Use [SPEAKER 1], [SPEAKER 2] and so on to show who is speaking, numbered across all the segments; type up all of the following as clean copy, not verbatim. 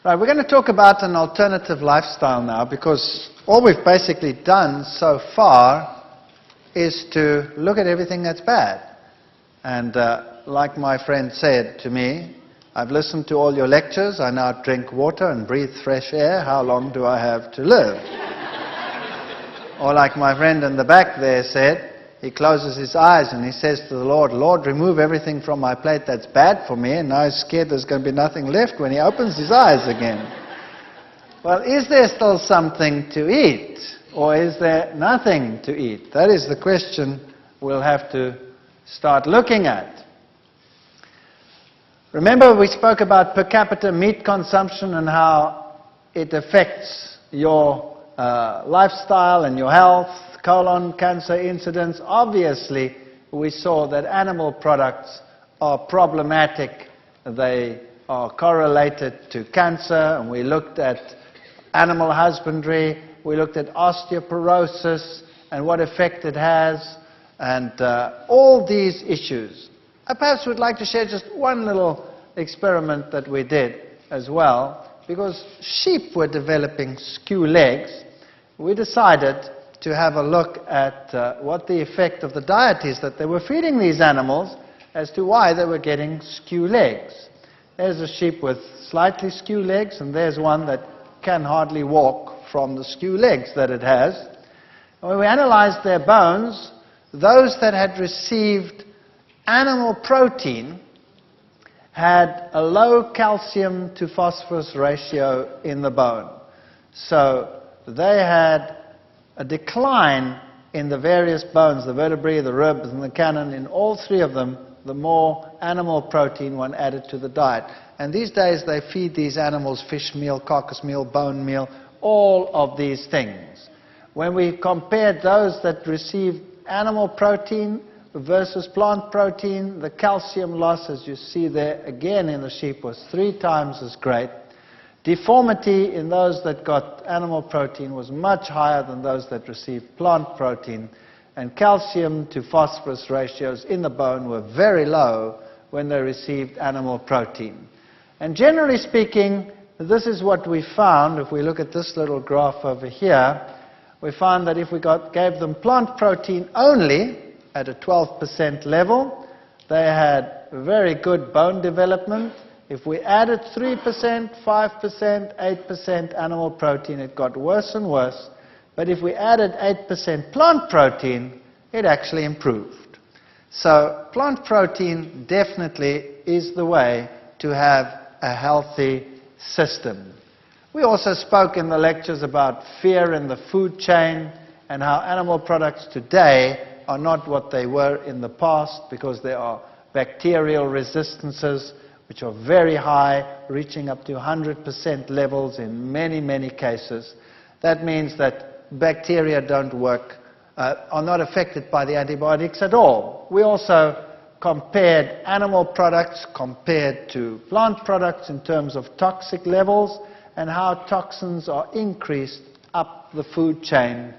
[SPEAKER 1] Right, we're going to talk about an alternative lifestyle now, because all we've basically done so far is to look at everything that's bad. And like my friend said to me, I've listened to all your lectures, I now drink water and breathe fresh air, how long do I have to live? Or like my friend in the back there said, he closes his eyes and he says to the Lord, Lord, remove everything from my plate that's bad for me, and now he's scared there's going to be nothing left when he opens his eyes again. Well, is there still something to eat, or is there nothing to eat? That is the question we'll have to start looking at. Remember, we spoke about per capita meat consumption and how it affects your lifestyle and your health, colon cancer incidence. Obviously, we saw that animal products are problematic. They are correlated to cancer, and we looked at animal husbandry, we looked at osteoporosis and what effect it has, and all these issues. I perhaps would like to share just one little experiment that we did as well. Because sheep were developing skew legs, we decided to have a look at what the effect of the diet is that they were feeding these animals as to why they were getting skew legs. There's a sheep with slightly skew legs, and there's one that can hardly walk from the skew legs that it has. And when we analyzed their bones, those that had received animal protein had a low calcium to phosphorus ratio in the bone. So they had a decline in the various bones, the vertebrae, the ribs, and the cannon. In all three of them, the more animal protein one added to the diet. And these days they feed these animals fish meal, carcass meal, bone meal, all of these things. When we compared those that received animal protein versus plant protein, the calcium loss, as you see there again in the sheep, was 3 times as great. Deformity in those that got animal protein was much higher than those that received plant protein. And calcium to phosphorus ratios in the bone were very low when they received animal protein. And generally speaking, this is what we found. If we look at this little graph over here, we found that if we gave them plant protein only at a 12% level, they had very good bone development. If we added 3%, 5%, 8% animal protein, it got worse and worse. But if we added 8% plant protein, it actually improved. So plant protein definitely is the way to have a healthy system. We also spoke in the lectures about fear in the food chain and how animal products today are not what they were in the past, because there are bacterial resistances which are very high, reaching up to 100% levels in many, many cases. That means that bacteria don't work, are not affected by the antibiotics at all. We also compared animal products compared to plant products in terms of toxic levels and how toxins are increased up the food chain,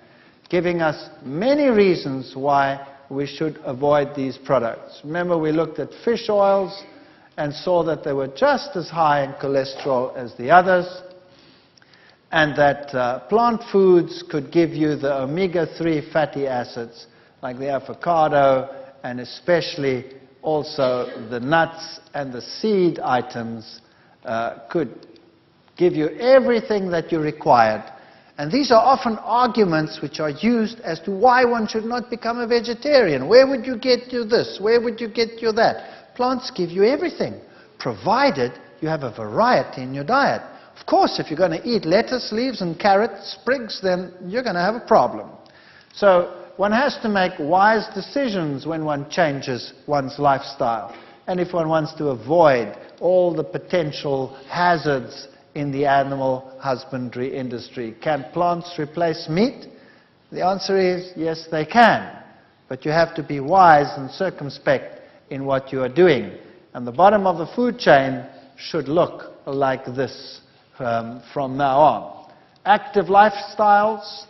[SPEAKER 1] giving us many reasons why we should avoid these products. Remember, we looked at fish oils and saw that they were just as high in cholesterol as the others, and that plant foods could give you the omega-3 fatty acids, like the avocado, and especially also the nuts and the seed items could give you everything that you required. And these are often arguments which are used as to why one should not become a vegetarian. Where would you get you this? Where would you get you that? Plants give you everything, provided you have a variety in your diet. Of course, if you're going to eat lettuce leaves and carrot sprigs, then you're going to have a problem. So one has to make wise decisions when one changes one's lifestyle. And if one wants to avoid all the potential hazards in the animal husbandry industry. Can plants replace meat? The answer is yes, they can. But you have to be wise and circumspect in what you are doing. And the bottom of the food chain should look like this from now on. Active lifestyles,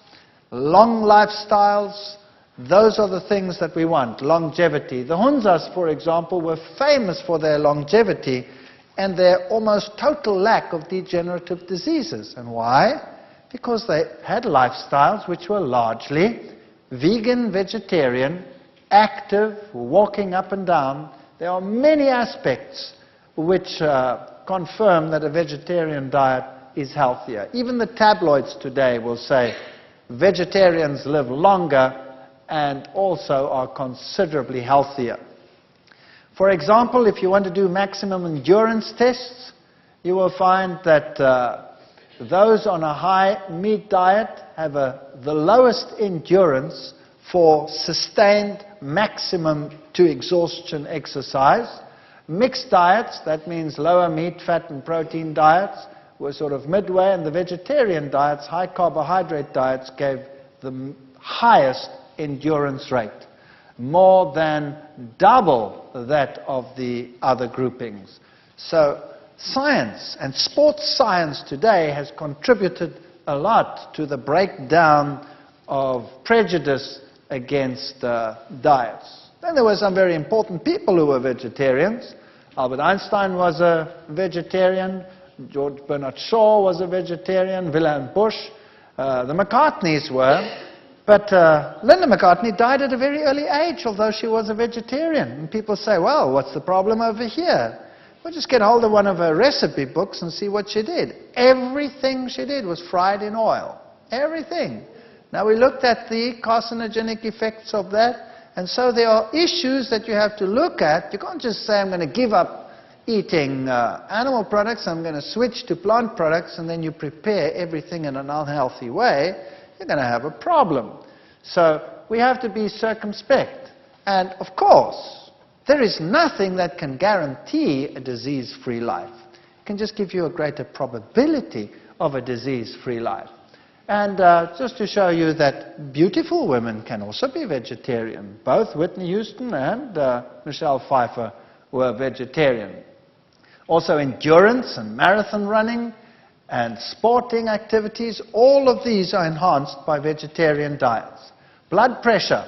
[SPEAKER 1] long lifestyles, those are the things that we want. Longevity. The Hunzas, for example, were famous for their longevity and their almost total lack of degenerative diseases. And why? Because they had lifestyles which were largely vegan, vegetarian, active, walking up and down. There are many aspects which confirm that a vegetarian diet is healthier. Even the tabloids today will say vegetarians live longer and also are considerably healthier. For example, if you want to do maximum endurance tests, you will find that those on a high meat diet have the lowest endurance for sustained maximum to exhaustion exercise. Mixed diets, that means lower meat, fat and protein diets, were sort of midway, and the vegetarian diets, high carbohydrate diets, gave the highest endurance rate, more than double that of the other groupings. So science, and sports science today, has contributed a lot to the breakdown of prejudice against diets. Then there were some very important people who were vegetarians. Albert Einstein was a vegetarian. George Bernard Shaw was a vegetarian. Wilhelm Busch. The McCartneys were. But Linda McCartney died at a very early age, although she was a vegetarian. And people say, well, what's the problem over here? Well, just get hold of one of her recipe books and see what she did. Everything she did was fried in oil. Everything. Now, we looked at the carcinogenic effects of that. And so there are issues that you have to look at. You can't just say, I'm going to give up eating animal products, I'm going to switch to plant products, and then you prepare everything in an unhealthy way. You're going to have a problem. So we have to be circumspect. And of course, there is nothing that can guarantee a disease-free life. It can just give you a greater probability of a disease-free life. And just to show you that beautiful women can also be vegetarian. Both Whitney Houston and Michelle Pfeiffer were vegetarian. Also endurance and marathon running and sporting activities, all of these are enhanced by vegetarian diets. Blood pressure.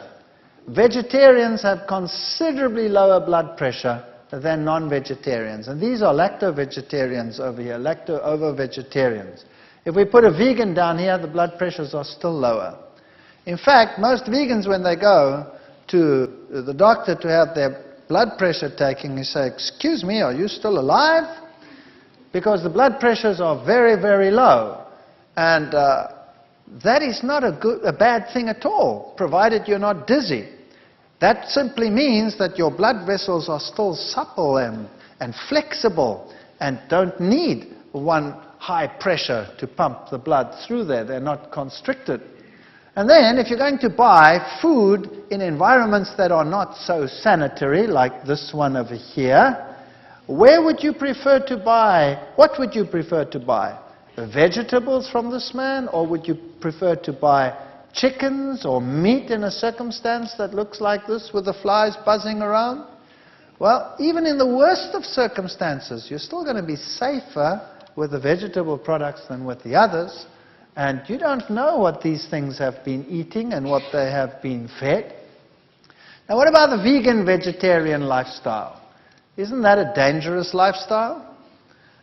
[SPEAKER 1] Vegetarians have considerably lower blood pressure than non-vegetarians. And these are lacto-vegetarians over here, lacto-ovo-vegetarians. If we put a vegan down here, the blood pressures are still lower. In fact, most vegans, when they go to the doctor to have their blood pressure taken, they say, excuse me, are you still alive? Because the blood pressures are very, very low. And that is not a bad thing at all, provided you're not dizzy. That simply means that your blood vessels are still supple and flexible and don't need one high pressure to pump the blood through there. They're not constricted. And then, if you're going to buy food in environments that are not so sanitary, like this one over here, where would you prefer to buy? What would you prefer to buy? The vegetables from this man, or would you prefer to buy chickens or meat in a circumstance that looks like this with the flies buzzing around? Well, even in the worst of circumstances, you're still going to be safer with the vegetable products than with the others. And you don't know what these things have been eating and what they have been fed. Now, what about the vegan-vegetarian lifestyle? Isn't that a dangerous lifestyle?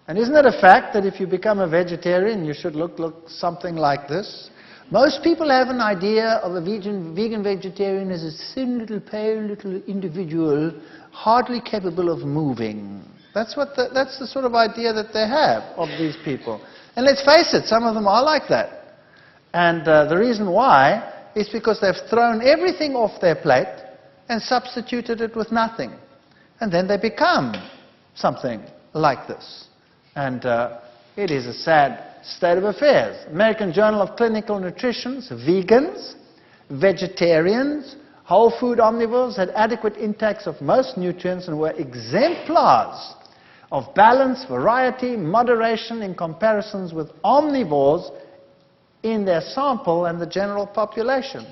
[SPEAKER 1] And isn't it a fact that if you become a vegetarian, you should look something like this? Most people have an idea of a vegan-vegetarian as a thin, little, pale, little individual, hardly capable of moving. That's the sort of idea that they have of these people. And let's face it, some of them are like that. And the reason why is because they've thrown everything off their plate and substituted it with nothing. And then they become something like this. And it is a sad state of affairs. American Journal of Clinical Nutrition, vegans, vegetarians, whole food omnivores had adequate intakes of most nutrients and were exemplars of balance, variety, moderation in comparisons with omnivores in their sample and the general population.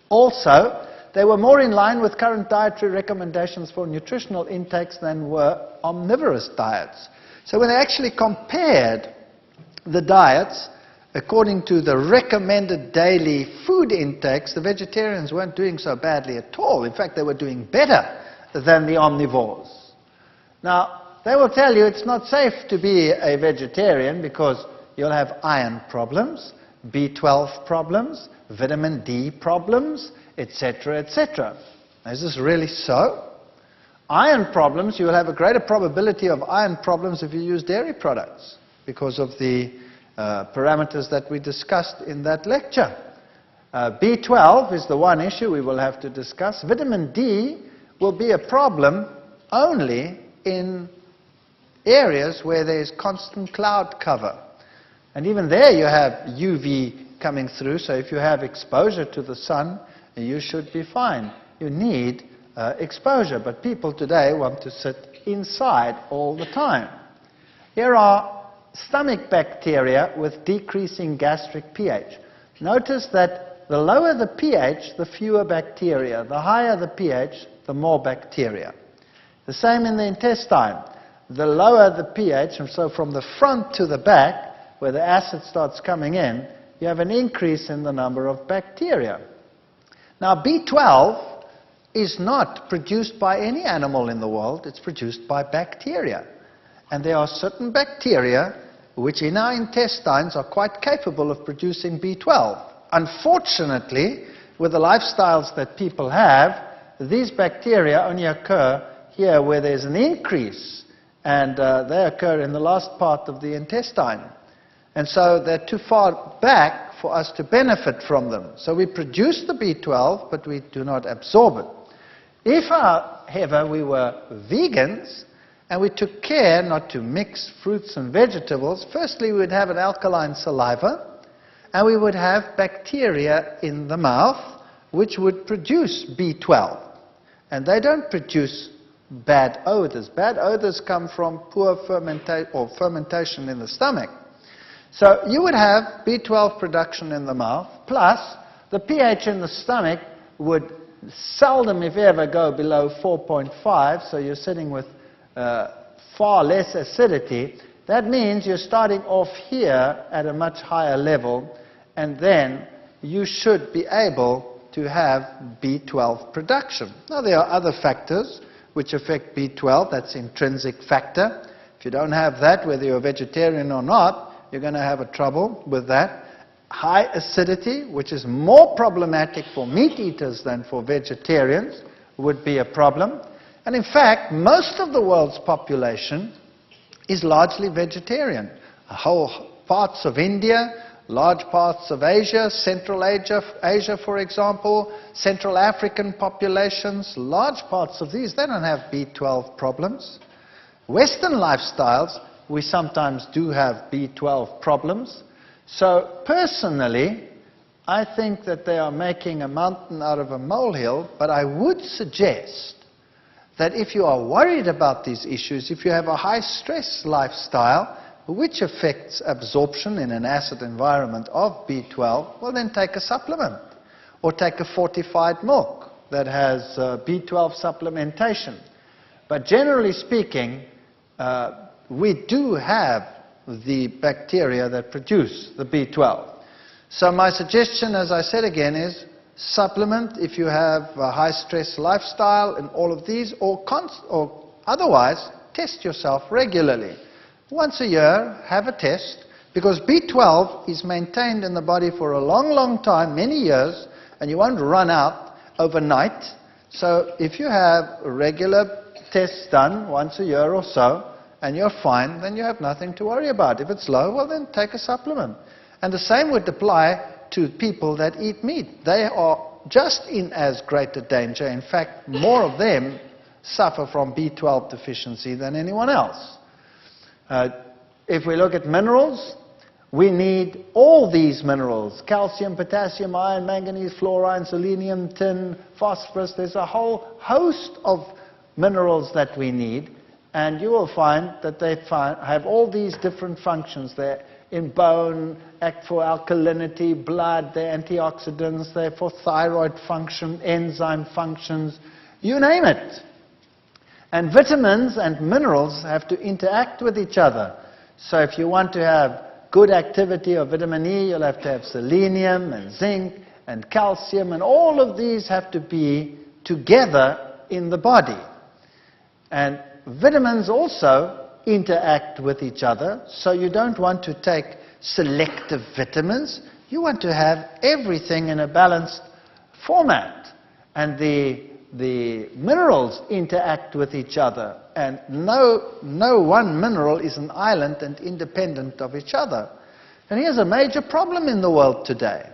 [SPEAKER 1] Also, they were more in line with current dietary recommendations for nutritional intakes than were omnivorous diets. So when they actually compared the diets according to the recommended daily food intakes, the vegetarians weren't doing so badly at all. In fact, they were doing better than the omnivores. Now, they will tell you it's not safe to be a vegetarian because you'll have iron problems, B12 problems, vitamin D problems, etc., etc. Is this really so? Iron problems, you will have a greater probability of iron problems if you use dairy products because of the parameters that we discussed in that lecture. B12 is the one issue we will have to discuss. Vitamin D will be a problem only in areas where there is constant cloud cover. And even there you have UV coming through, so if you have exposure to the sun, you should be fine. You need exposure, but people today want to sit inside all the time. Here are stomach bacteria with decreasing gastric pH. Notice that the lower the pH, the fewer bacteria. The higher the pH, the more bacteria. The same in the intestine. The lower the pH, and so from the front to the back, where the acid starts coming in, you have an increase in the number of bacteria. Now, B12 is not produced by any animal in the world. It's produced by bacteria. And there are certain bacteria which in our intestines are quite capable of producing B12. Unfortunately, with the lifestyles that people have, these bacteria only occur here where there's an increase, and they occur in the last part of the intestine. And so they're too far back for us to benefit from them. So we produce the B12, but we do not absorb it. If, however, we were vegans, and we took care not to mix fruits and vegetables, firstly we would have an alkaline saliva, and we would have bacteria in the mouth which would produce B12. And they don't produce bad odors. Bad odors come from poor fermentation in the stomach. So you would have B12 production in the mouth, plus the pH in the stomach would seldom, if ever, go below 4.5, so you're sitting with far less acidity. That means you're starting off here at a much higher level, and then you should be able to have B12 production. Now, there are other factors which affect B12. That's intrinsic factor. If you don't have that, whether you're a vegetarian or not, you're going to have a trouble with that. High acidity, which is more problematic for meat eaters than for vegetarians, would be a problem. And in fact, most of the world's population is largely vegetarian. Whole parts of India, large parts of Asia, Central Asia, for example, Central African populations, large parts of these, they don't have B12 problems. Western lifestyles, we sometimes do have B12 problems. So personally, I think that they are making a mountain out of a molehill, but I would suggest that if you are worried about these issues, if you have a high-stress lifestyle, which affects absorption in an acid environment of B12, well then take a supplement, or take a fortified milk that has B12 supplementation. But generally speaking, we do have the bacteria that produce the B12. So my suggestion, as I said again, is supplement if you have a high-stress lifestyle and all of these, or otherwise test yourself regularly. Once a year, have a test, because B12 is maintained in the body for a long, long time, many years, and you won't run out overnight. So if you have regular tests done once a year or so, and you're fine, then you have nothing to worry about. If it's low, well then take a supplement. And the same would apply to people that eat meat. They are just in as great a danger. In fact, more of them suffer from B12 deficiency than anyone else. If we look at minerals, we need all these minerals: calcium, potassium, iron, manganese, fluorine, selenium, tin, phosphorus. There's a whole host of minerals that we need. And you will find that they have all these different functions. They're in bone, act for alkalinity, blood, they're antioxidants, they're for thyroid function, enzyme functions, you name it. And vitamins and minerals have to interact with each other. So if you want to have good activity of vitamin E, you'll have to have selenium and zinc and calcium, and all of these have to be together in the body. And vitamins also interact with each other, so you don't want to take selective vitamins. You want to have everything in a balanced format. And the minerals interact with each other, and no one mineral is an island and independent of each other. And here's a major problem in the world today.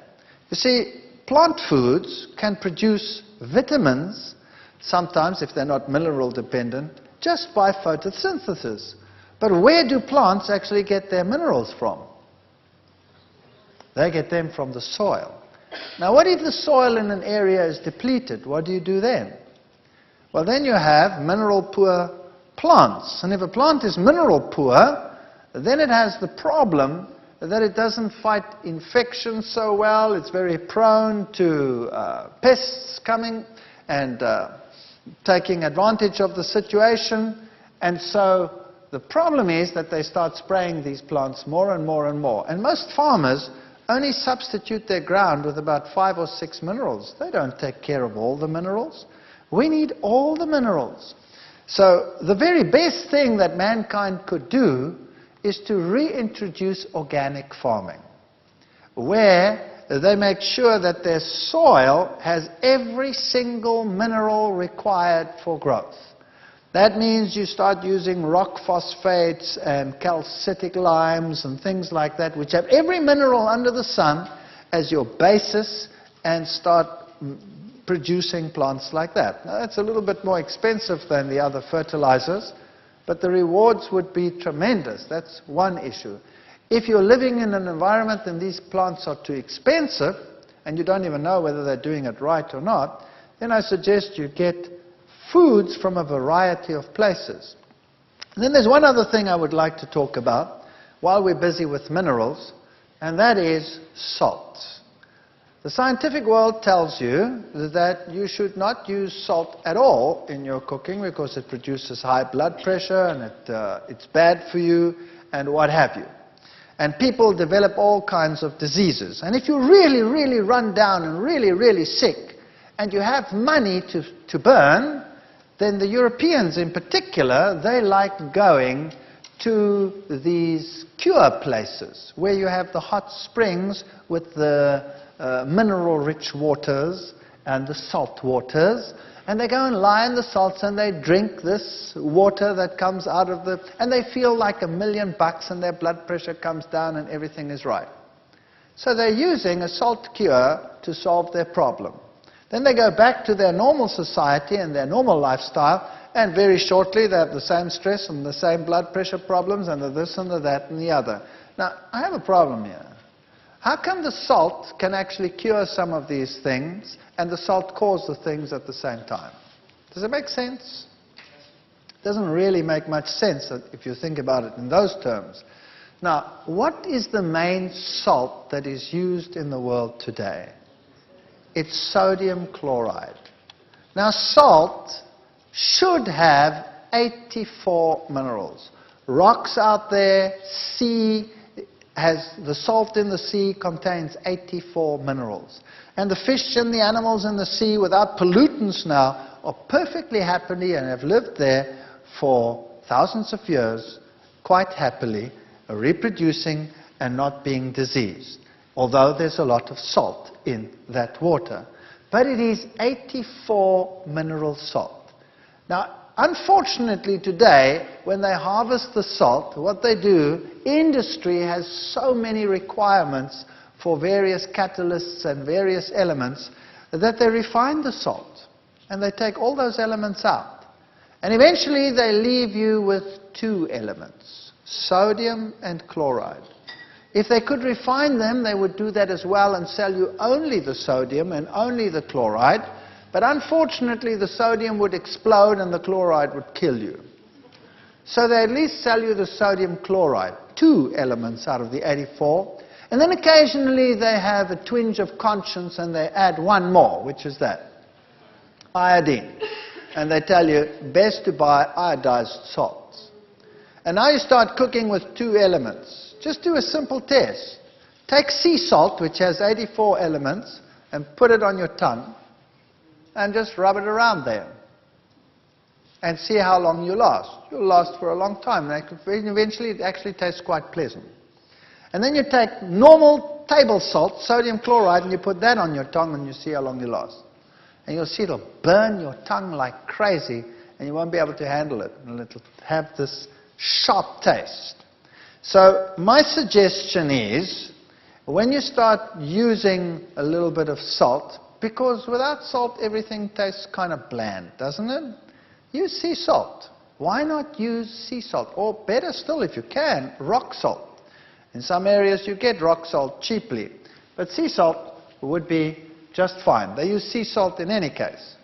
[SPEAKER 1] You see, plant foods can produce vitamins, sometimes if they're not mineral dependent, just by photosynthesis. But where do plants actually get their minerals from? They get them from the soil. Now, what if the soil in an area is depleted? What do you do then? Well, then you have mineral-poor plants. And if a plant is mineral-poor, then it has the problem that it doesn't fight infection so well. It's very prone to pests coming and taking advantage of the situation. And so the problem is that they start spraying these plants more and more and more. And most farmers only substitute their ground with about 5 or 6 minerals. They don't take care of all the minerals. We need all the minerals. So the very best thing that mankind could do is to reintroduce organic farming, where they make sure that their soil has every single mineral required for growth. That means you start using rock phosphates and calcitic limes and things like that, which have every mineral under the sun as your basis, and start producing plants like that. Now, that's a little bit more expensive than the other fertilizers, but the rewards would be tremendous. That's one issue. If you're living in an environment and these plants are too expensive, and you don't even know whether they're doing it right or not, then I suggest you get foods from a variety of places. And then there's one other thing I would like to talk about while we're busy with minerals, and that is salt. The scientific world tells you that you should not use salt at all in your cooking because it produces high blood pressure and it's bad for you and what have you. And people develop all kinds of diseases. And if you're really, really run down and really, really sick and you have money to burn, then the Europeans in particular, they like going to these cure places where you have the hot springs with the mineral-rich waters and the salt waters, and they go and lie in the salts and they drink this water that comes out of the, and they feel like $1 million and their blood pressure comes down and everything is right. So they're using a salt cure to solve their problem. Then they go back to their normal society and their normal lifestyle, and very shortly they have the same stress and the same blood pressure problems and the this and the that and the other. Now, I have a problem here. How come the salt can actually cure some of these things and the salt cause the things at the same time? Does it make sense? It doesn't really make much sense if you think about it in those terms. Now, what is the main salt that is used in the world today? It's sodium chloride. Now, salt should have 84 minerals. Rocks out there, sea has, the salt in the sea contains 84 minerals. And the fish and the animals in the sea without pollutants now are perfectly happy and have lived there for thousands of years, quite happily, reproducing and not being diseased, although there's a lot of salt in that water. But it is 84 mineral salt. Now, unfortunately today, when they harvest the salt, what they do, industry has so many requirements for various catalysts and various elements that they refine the salt. And they take all those elements out. And eventually they leave you with 2 elements, sodium and chloride. If they could refine them, they would do that as well and sell you only the sodium and only the chloride. But unfortunately, the sodium would explode and the chloride would kill you. So they at least sell you the sodium chloride, 2 elements out of the 84. And then occasionally they have a twinge of conscience and they add 1 more, which is that, iodine. And they tell you, best to buy iodized salts. And now you start cooking with 2 elements. Just do a simple test. Take sea salt, which has 84 elements, and put it on your tongue, and just rub it around there, and see how long you last. you'll last for a long time. And eventually it actually tastes quite pleasant. And then you take normal table salt, sodium chloride, and you put that on your tongue and you see how long you last. And you'll see it'll burn your tongue like crazy and you won't be able to handle it. And it'll have this sharp taste. So my suggestion is, when you start using a little bit of salt, because without salt everything tastes kind of bland, doesn't it? Use sea salt. Why not use sea salt? Or better still, if you can, rock salt. In some areas you get rock salt cheaply, but sea salt would be just fine. They use sea salt in any case.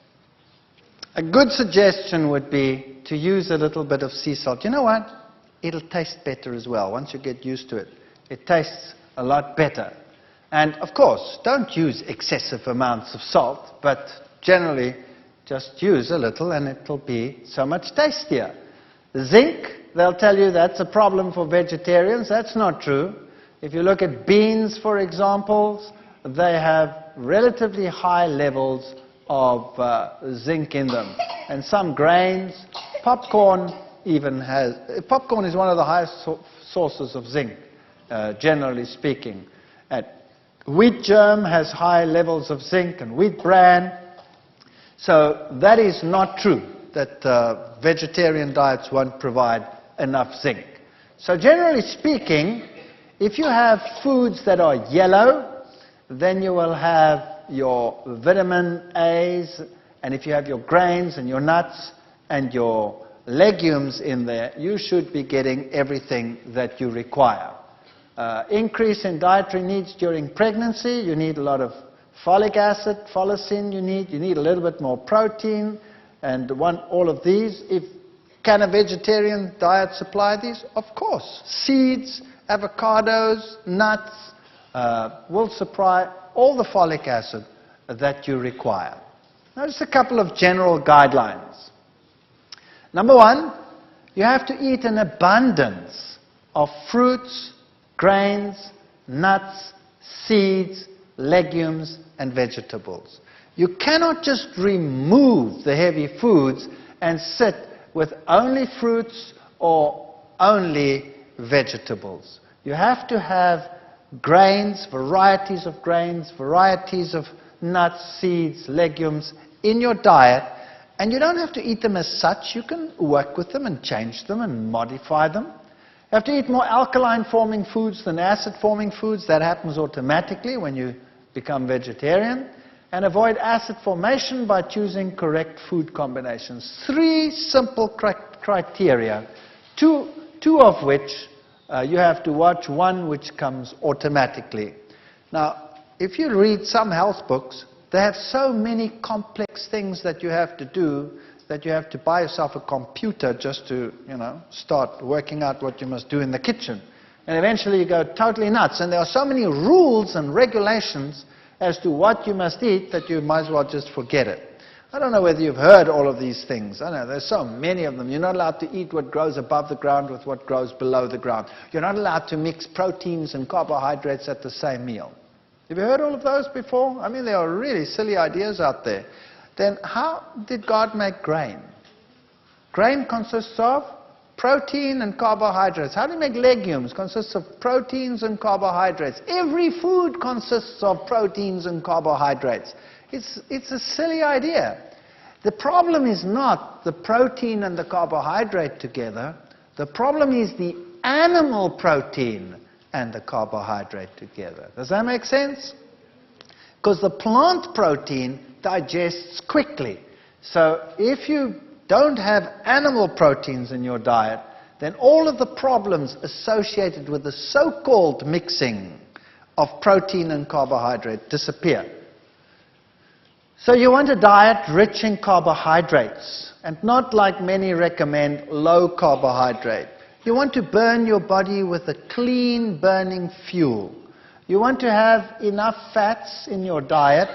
[SPEAKER 1] A good suggestion would be to use a little bit of sea salt. You know what? It'll taste better as well. Once you get used to it, it tastes a lot better. And of course, don't use excessive amounts of salt, but generally just use a little and it'll be so much tastier. Zinc, they'll tell you that's a problem for vegetarians. That's not true. If you look at beans, for example, they have relatively high levels of zinc in them. And some grains, popcorn even has, popcorn is one of the highest sources of zinc, generally speaking. And wheat germ has high levels of zinc, and wheat bran. So that is not true, that vegetarian diets won't provide enough zinc. So generally speaking, if you have foods that are yellow, then you will have your vitamin A's, and if you have your grains and your nuts and your legumes in there, you should be getting everything that you require. Increase in dietary needs during pregnancy, you need a lot of folic acid, folacin you need a little bit more protein, and all of these. Can a vegetarian diet supply these? Of course. Seeds, avocados, nuts will supply all the folic acid that you require. Now just a couple of general guidelines. Number one, you have to eat an abundance of fruits, grains, nuts, seeds, legumes, and vegetables. You cannot just remove the heavy foods and sit with only fruits or only vegetables. You have to have grains, varieties of nuts, seeds, legumes in your diet, and you don't have to eat them as such. You can work with them and change them and modify them. You have to eat more alkaline-forming foods than acid-forming foods. That happens automatically when you become vegetarian. And avoid acid formation by choosing correct food combinations. 3 simple criteria, two of which you have to watch, one which comes automatically. Now, if you read some health books, they have so many complex things that you have to do that you have to buy yourself a computer just to, start working out what you must do in the kitchen. And eventually you go totally nuts. And there are so many rules and regulations as to what you must eat that you might as well just forget it. I don't know whether you've heard all of these things. I know there's so many of them. You're not allowed to eat what grows above the ground with what grows below the ground. You're not allowed to mix proteins and carbohydrates at the same meal. Have you heard all of those before? I mean, there are really silly ideas out there. Then how did God make grain? Grain consists of protein and carbohydrates. How do you make legumes? Consists of proteins and carbohydrates. Every food consists of proteins and carbohydrates. It's a silly idea. The problem is not the protein and the carbohydrate together. The problem is the animal protein and the carbohydrate together. Does that make sense? Because the plant protein digests quickly. So if you don't have animal proteins in your diet, then all of the problems associated with the so-called mixing of protein and carbohydrate disappear. So you want a diet rich in carbohydrates, and not like many recommend, low carbohydrate. You want to burn your body with a clean burning fuel. You want to have enough fats in your diet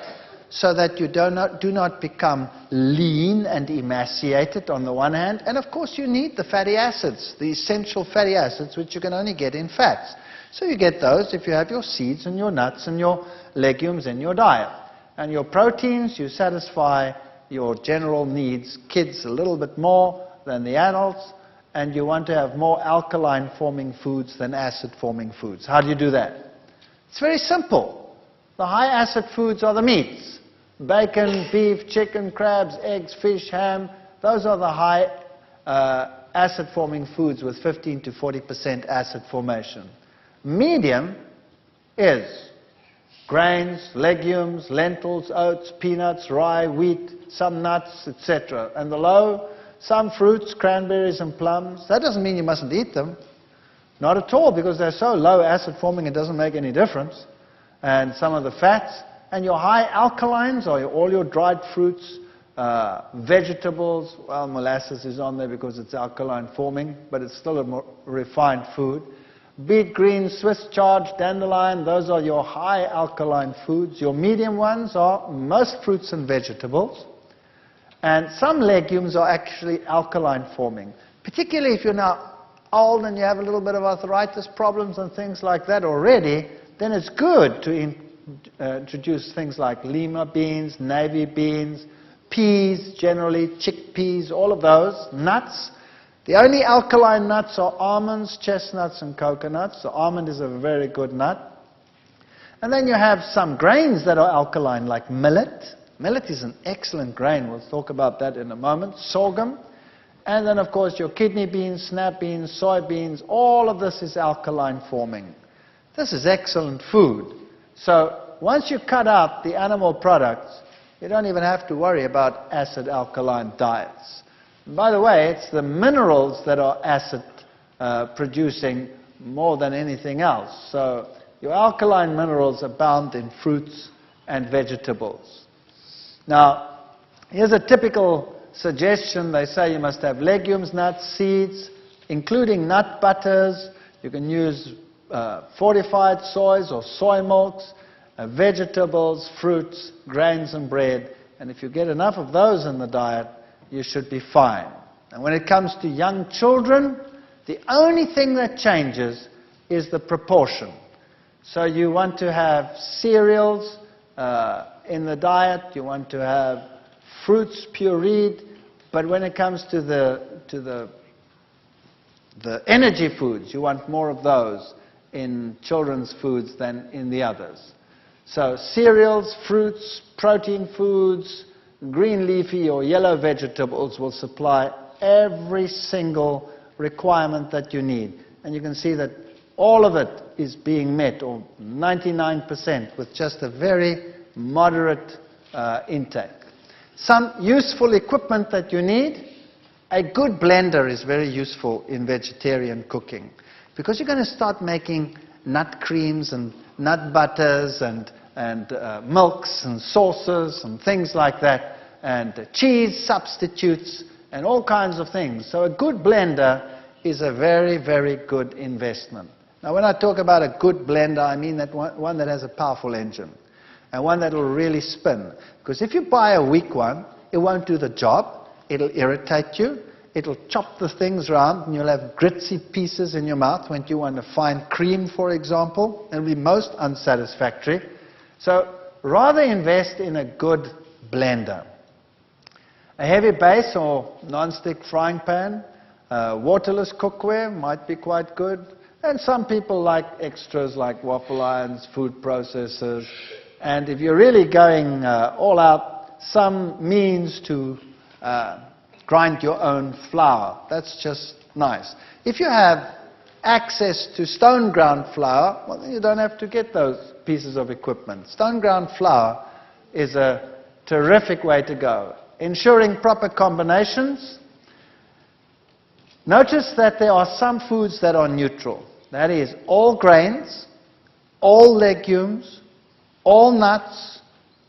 [SPEAKER 1] so that you do not become lean and emaciated on the one hand. And of course you need the fatty acids, the essential fatty acids, which you can only get in fats. So you get those if you have your seeds and your nuts and your legumes in your diet. And your proteins, you satisfy your general needs, kids a little bit more than the adults, and you want to have more alkaline-forming foods than acid-forming foods. How do you do that? It's very simple. The high-acid foods are the meats. Bacon, beef, chicken, crabs, eggs, fish, ham. Those are the high acid-forming foods with 15 to 40% acid formation. Medium is grains, legumes, lentils, oats, peanuts, rye, wheat, some nuts, etc. And the low, some fruits, cranberries and plums. That doesn't mean you mustn't eat them. Not at all, because they're so low acid forming it doesn't make any difference. And some of the fats. And your high alkalines are all your dried fruits, vegetables. Well, molasses is on there because it's alkaline forming, but it's still a more refined food. Beet greens, Swiss chard, dandelion, those are your high alkaline foods. Your medium ones are most fruits and vegetables. And some legumes are actually alkaline forming. Particularly if you're now old and you have a little bit of arthritis problems and things like that already, then it's good to introduce things like lima beans, navy beans, peas generally, chickpeas, all of those, nuts. The only alkaline nuts are almonds, chestnuts, and coconuts. The almond is a very good nut. And then you have some grains that are alkaline, like millet. Millet is an excellent grain. We'll talk about that in a moment. Sorghum. And then, of course, your kidney beans, snap beans, soybeans. All of this is alkaline forming. This is excellent food. So once you cut out the animal products, you don't even have to worry about acid-alkaline diets. And by the way, it's the minerals that are acid producing more than anything else. So your alkaline minerals abound in fruits and vegetables. Now, here's a typical suggestion. They say you must have legumes, nuts, seeds, including nut butters. You can use fortified soys or soy milks, vegetables, fruits, grains, and bread. And if you get enough of those in the diet, you should be fine. And when it comes to young children, the only thing that changes is the proportion. So you want to have cereals in the diet, you want to have fruits pureed, but when it comes to the energy foods, you want more of those in children's foods than in the others. So cereals, fruits, protein foods, green leafy or yellow vegetables will supply every single requirement that you need. And you can see that all of it is being met, or 99%, with just a very moderate intake. Some useful equipment that you need. A good blender is very useful in vegetarian cooking, because you're going to start making nut creams and nut butters and milks and sauces and things like that, and cheese substitutes and all kinds of things. So a good blender is a very, very good investment. Now, when I talk about a good blender, I mean that one that has a powerful engine and one that will really spin. Because if you buy a weak one, it won't do the job. It'll irritate you. It'll chop the things around, and you'll have gritty pieces in your mouth when you want to find cream, for example. It'll be most unsatisfactory. So rather invest in a good blender. A heavy base or non-stick frying pan, waterless cookware might be quite good. And some people like extras like waffle irons, food processors. And if you're really going all out, some means to grind your own flour. That's just nice. If you have access to stone ground flour, well, then you don't have to get those pieces of equipment. Stone ground flour is a terrific way to go. Ensuring proper combinations. Notice that there are some foods that are neutral. That is, all grains, all legumes, all nuts,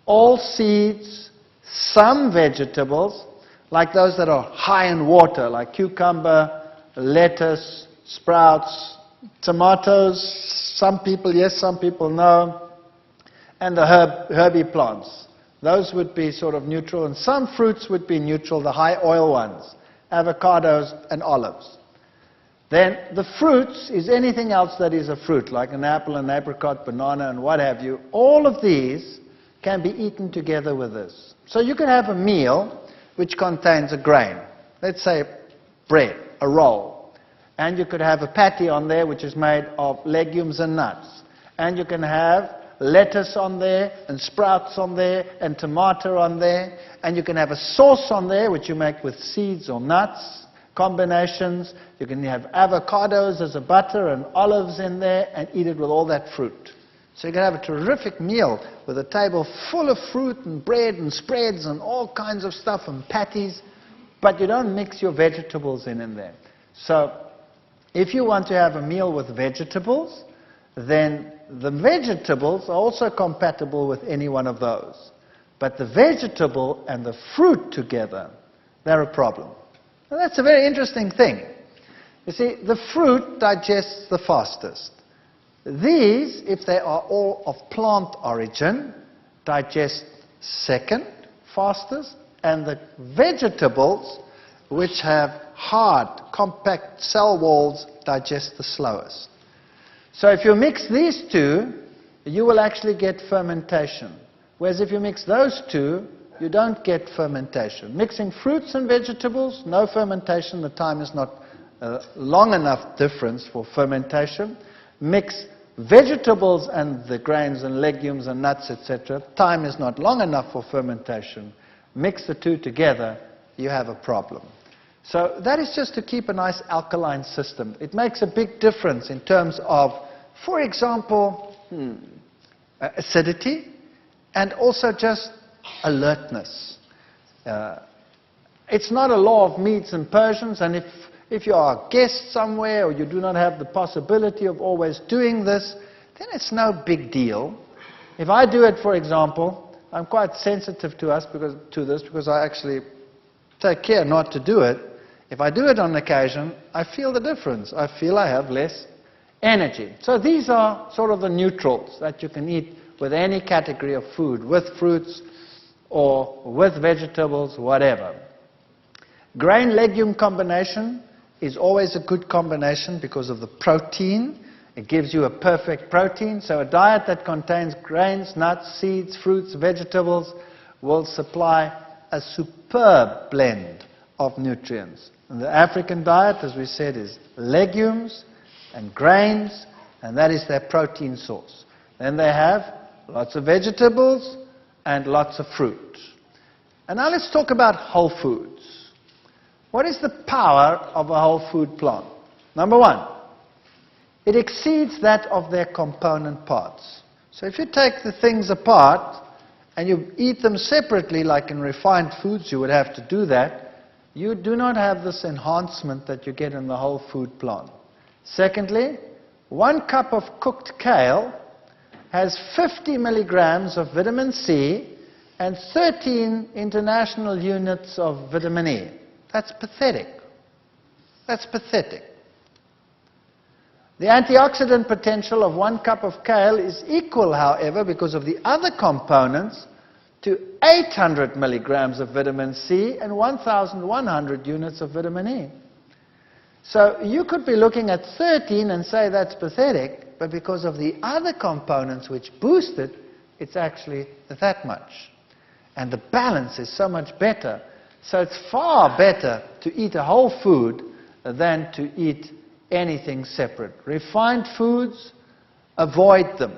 [SPEAKER 1] all seeds, some vegetables, like those that are high in water, like cucumber, lettuce, sprouts, tomatoes, some people yes, some people no, and the herby plants. Those would be sort of neutral, and some fruits would be neutral, the high oil ones, avocados and olives. Then the fruits is anything else that is a fruit, like an apple, an apricot, banana, and what have you. All of these can be eaten together with this. So you can have a meal which contains a grain. Let's say bread, a roll. And you could have a patty on there which is made of legumes and nuts. And you can have lettuce on there, and sprouts on there, and tomato on there. And you can have a sauce on there which you make with seeds or nuts, combinations. You can have avocados as a butter and olives in there and eat it with all that fruit. So you can have a terrific meal with a table full of fruit and bread and spreads and all kinds of stuff and patties, but you don't mix your vegetables in there. So if you want to have a meal with vegetables, then the vegetables are also compatible with any one of those. But the vegetable and the fruit together, they're a problem. Now that's a very interesting thing. You see, the fruit digests the fastest. These, if they are all of plant origin, digest second fastest, and the vegetables, which have hard, compact cell walls, digest the slowest. So if you mix these two, you will actually get fermentation. Whereas if you mix those two, you don't get fermentation. Mixing fruits and vegetables, no fermentation. The time is not long enough difference for fermentation. Mix vegetables and the grains and legumes and nuts, etc. Time is not long enough for fermentation. Mix the two together, you have a problem. So that is just to keep a nice alkaline system. It makes a big difference in terms of, for example, acidity and also just alertness. It's not a law of meats and Persians, and if you are a guest somewhere or you do not have the possibility of always doing this, then it's no big deal. If I do it, for example, I'm quite sensitive to this because I actually take care not to do it. If I do it on occasion, I feel the difference. I feel I have less energy. So these are sort of the neutrals that you can eat with any category of food, with fruits or with vegetables, whatever. Grain-legume combination is always a good combination because of the protein. It gives you a perfect protein. So a diet that contains grains, nuts, seeds, fruits, vegetables will supply a superb blend of nutrients. And the African diet, as we said, is legumes and grains, and that is their protein source. Then they have lots of vegetables and lots of fruit. And now let's talk about whole foods. What is the power of a whole food plant? Number one, it exceeds that of their component parts. So if you take the things apart and you eat them separately, like in refined foods you would have to do that, you do not have this enhancement that you get in the whole food plant. Secondly, 1 cup of cooked kale has 50 milligrams of vitamin C and 13 international units of vitamin E. That's pathetic. That's pathetic. The antioxidant potential of 1 cup of kale is equal, however, because of the other components, to 800 milligrams of vitamin C and 1,100 units of vitamin E. So you could be looking at 13 and say that's pathetic, but because of the other components which boost it, it's actually that much. And the balance is so much better. So it's far better to eat a whole food than to eat anything separate. Refined foods, avoid them.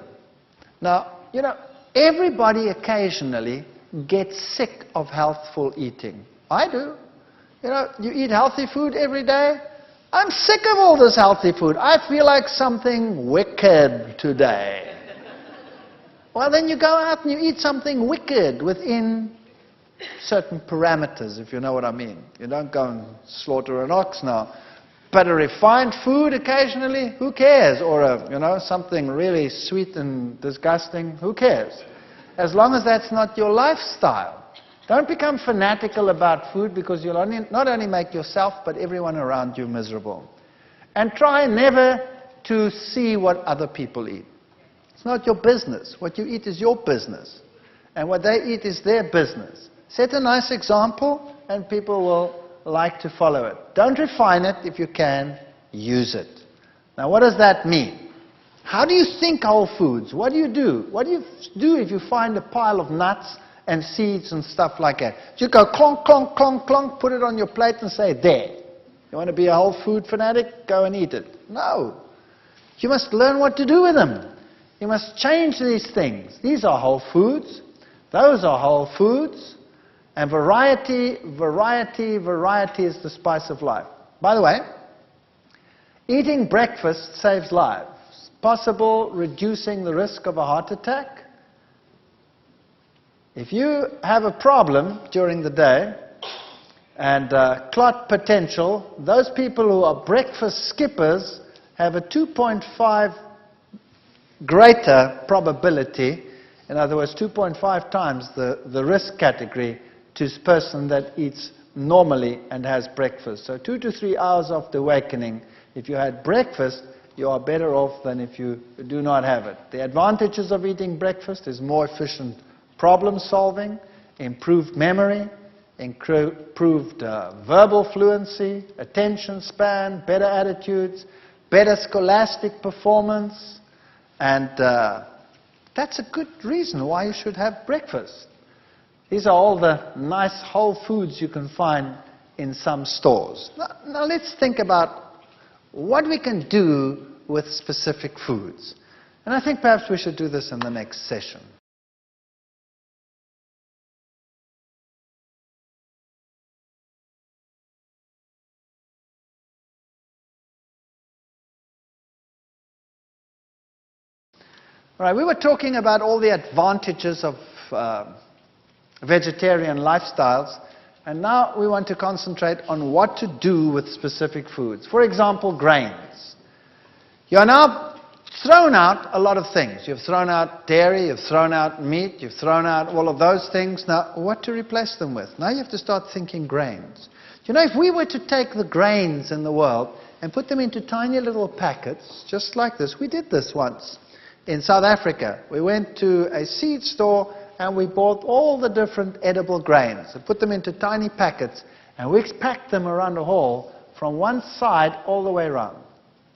[SPEAKER 1] Now, you know, everybody occasionally gets sick of healthful eating. I do. You know, you eat healthy food every day. I'm sick of all this healthy food. I feel like something wicked today. Well, then you go out and you eat something wicked within certain parameters, if you know what I mean. You don't go and slaughter an ox now. But a refined food occasionally, who cares? Or something really sweet and disgusting, who cares? As long as that's not your lifestyle. Don't become fanatical about food because you'll not only make yourself but everyone around you miserable. And try never to see what other people eat. It's not your business. What you eat is your business. And what they eat is their business. Set a nice example and people will like to follow it. Don't refine it. If you can, use it. Now what does that mean? How do you think whole foods? What do you do? What do you do if you find a pile of nuts and seeds and stuff like that? You go clonk, clonk, clonk, clonk, put it on your plate and say, there. You want to be a whole food fanatic? Go and eat it. No. You must learn what to do with them. You must change these things. These are whole foods. Those are whole foods. And variety, variety, variety is the spice of life. By the way, eating breakfast saves lives. Possible reducing the risk of a heart attack. If you have a problem during the day and clot potential, those people who are breakfast skippers have a 2.5 greater probability, in other words, 2.5 times the risk category to a person that eats normally and has breakfast. So 2 to 3 hours after awakening, if you had breakfast, you are better off than if you do not have it. The advantages of eating breakfast is more efficient problem solving, improved memory, improved verbal fluency, attention span, better attitudes, better scholastic performance, and that's a good reason why you should have breakfast. These are all the nice whole foods you can find in some stores. Now let's think about what we can do with specific foods. And I think perhaps we should do this in the next session. All right, we were talking about all the advantages of vegetarian lifestyles, and now we want to concentrate on what to do with specific foods. For example, grains. You are now thrown out a lot of things. You've thrown out dairy, you've thrown out meat, you've thrown out all of those things. Now, what to replace them with? Now you have to start thinking grains. You know, if we were to take the grains in the world and put them into tiny little packets, just like this, we did this once. In South Africa, we went to a seed store and we bought all the different edible grains and put them into tiny packets, and we packed them around the hall from one side all the way around,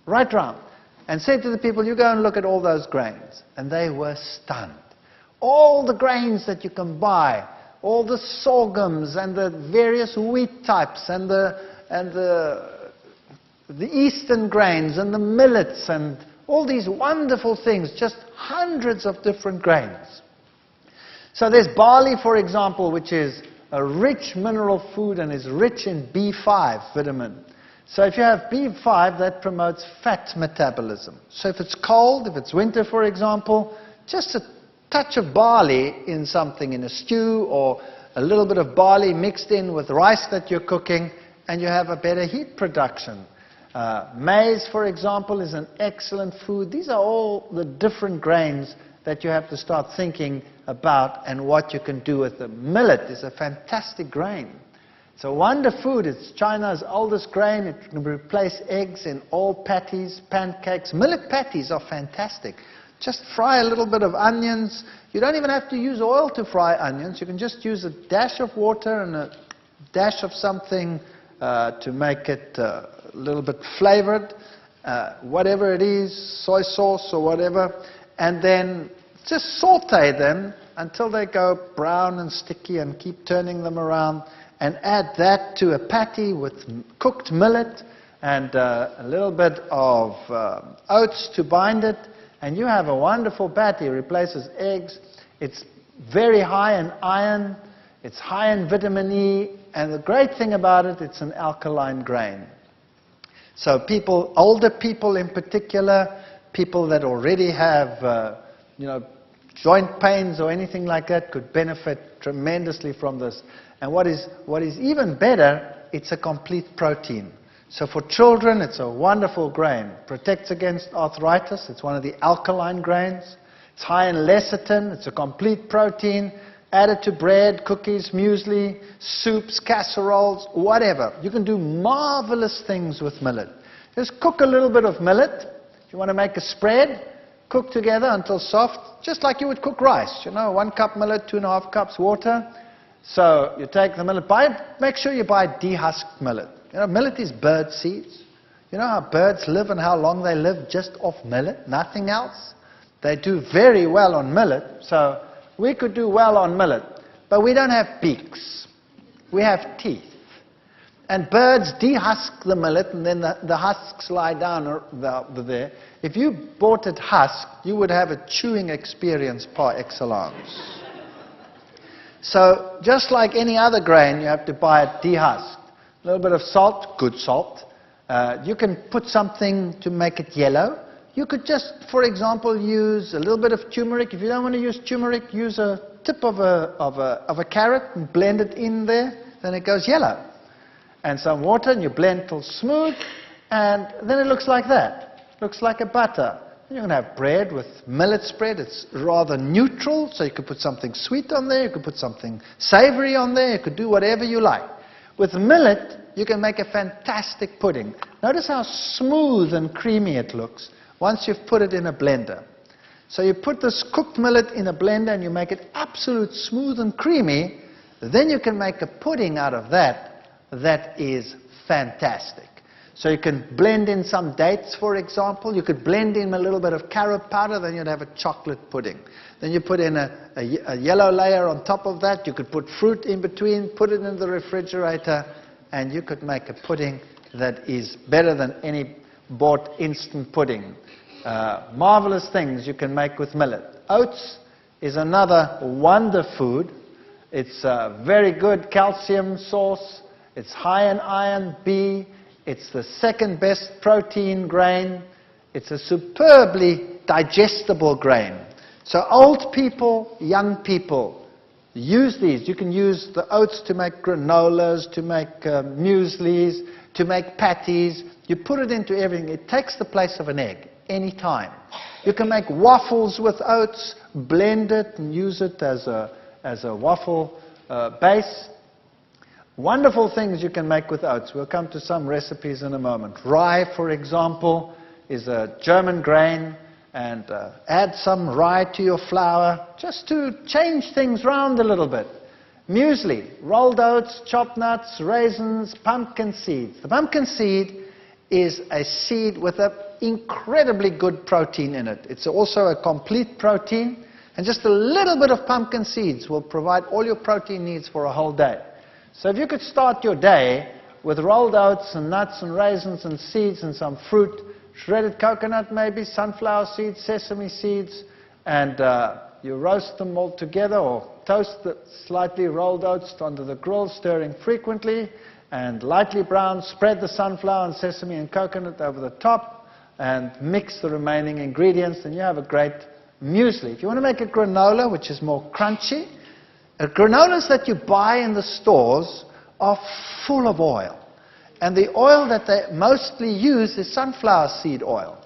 [SPEAKER 1] right round, and said to the people, you go and look at all those grains. And they were stunned. All the grains that you can buy, all the sorghums and the various wheat types and the eastern grains and the millets and all these wonderful things, just hundreds of different grains. So there's barley, for example, which is a rich mineral food and is rich in B5 vitamin. So if you have B5, that promotes fat metabolism. So if it's cold, if it's winter, for example, just a touch of barley in something, in a stew, or a little bit of barley mixed in with rice that you're cooking, and you have a better heat production. Maize, for example, is an excellent food. These are all the different grains that you have to start thinking about and what you can do with them. Millet is a fantastic grain. It's a wonder food. It's China's oldest grain. It can replace eggs in all patties, pancakes. Millet patties are fantastic. Just fry a little bit of onions. You don't even have to use oil to fry onions. You can just use a dash of water and a dash of something to make it a little bit flavored, whatever it is, soy sauce or whatever, and then just saute them until they go brown and sticky, and keep turning them around, and add that to a patty with cooked millet and a little bit of oats to bind it, and you have a wonderful patty. It replaces eggs. It's very high in iron. It's high in vitamin E, and the great thing about it, it's an alkaline grain. So people, older people in particular, people that already have, joint pains or anything like that, could benefit tremendously from this. And what is even better, it's a complete protein. So for children, it's a wonderful grain. Protects against arthritis. It's one of the alkaline grains. It's high in lecithin. It's a complete protein. Added to bread, cookies, muesli, soups, casseroles, whatever. You can do marvelous things with millet. Just cook a little bit of millet. If you want to make a spread, cook together until soft, just like you would cook rice. 1 cup millet, 2.5 cups water. So you take the millet, make sure you buy dehusked millet. Millet is bird seeds. You know how birds live and how long they live just off millet, nothing else? They do very well on millet, so we could do well on millet. But we don't have beaks. We have teeth. And birds dehusk the millet, and then the husks lie down over there. If you bought it husked, you would have a chewing experience par excellence. So, just like any other grain, you have to buy it dehusked. A little bit of salt, good salt. You can put something to make it yellow. You could just, for example, use a little bit of turmeric. If you don't want to use turmeric, use a tip of a carrot and blend it in there, then it goes yellow. And some water, and you blend till smooth, and then it looks like that. It looks like a butter. You can have bread with millet spread. It's rather neutral, so you could put something sweet on there, you could put something savory on there, you could do whatever you like. With millet, you can make a fantastic pudding. Notice how smooth and creamy it looks once you've put it in a blender. So you put this cooked millet in a blender and you make it absolute smooth and creamy, then you can make a pudding out of that. That is fantastic. So you can blend in some dates, for example. You could blend in a little bit of carob powder, then you'd have a chocolate pudding. Then you put in a yellow layer on top of that. You could put fruit in between, put it in the refrigerator, and you could make a pudding that is better than any bought instant pudding. Marvelous things you can make with millet. Oats is another wonder food. It's a very good calcium source. It's high in iron, B. It's the second best protein grain. It's a superbly digestible grain. So old people, young people, use these. You can use the oats to make granolas, to make mueslis, to make patties. You put it into everything. It takes the place of an egg any time. You can make waffles with oats, blend it and use it as a waffle base. Wonderful things you can make with oats. We'll come to some recipes in a moment. Rye, for example, is a German grain, and add some rye to your flour just to change things round a little bit. Muesli, rolled oats, chopped nuts, raisins, pumpkin seeds. The pumpkin seed is a seed with an incredibly good protein in it. It's also a complete protein, and just a little bit of pumpkin seeds will provide all your protein needs for a whole day. So if you could start your day with rolled oats and nuts and raisins and seeds and some fruit, shredded coconut maybe, sunflower seeds, sesame seeds, and you roast them all together or toast the slightly rolled oats onto the grill, stirring frequently, and lightly brown, spread the sunflower and sesame and coconut over the top, and mix the remaining ingredients, and you have a great muesli. If you want to make a granola, which is more crunchy, granolas that you buy in the stores are full of oil. And the oil that they mostly use is sunflower seed oil.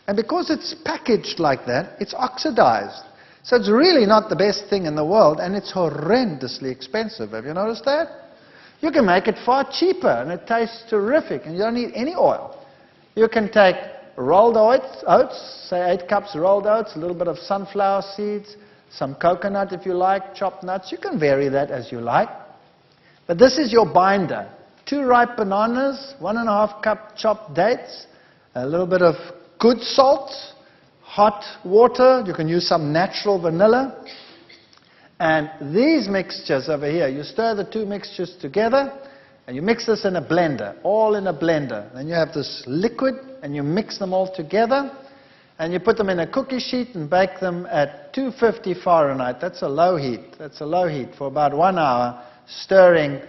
[SPEAKER 1] And because it's packaged like that, it's oxidized. So it's really not the best thing in the world, and it's horrendously expensive. Have you noticed that? You can make it far cheaper, and it tastes terrific, and you don't need any oil. You can take rolled oats, say 8 cups rolled oats, a little bit of sunflower seeds, some coconut if you like, chopped nuts. You can vary that as you like. But this is your binder. 2 ripe bananas, 1.5 cup chopped dates, a little bit of good salt, hot water. You can use some natural vanilla. And these mixtures over here, you stir the 2 mixtures together, and you mix this in a blender, all in a blender. Then you have this liquid, and you mix them all together. And you put them in a cookie sheet and bake them at 250 Fahrenheit. That's a low heat. That's a low heat for about 1 hour, stirring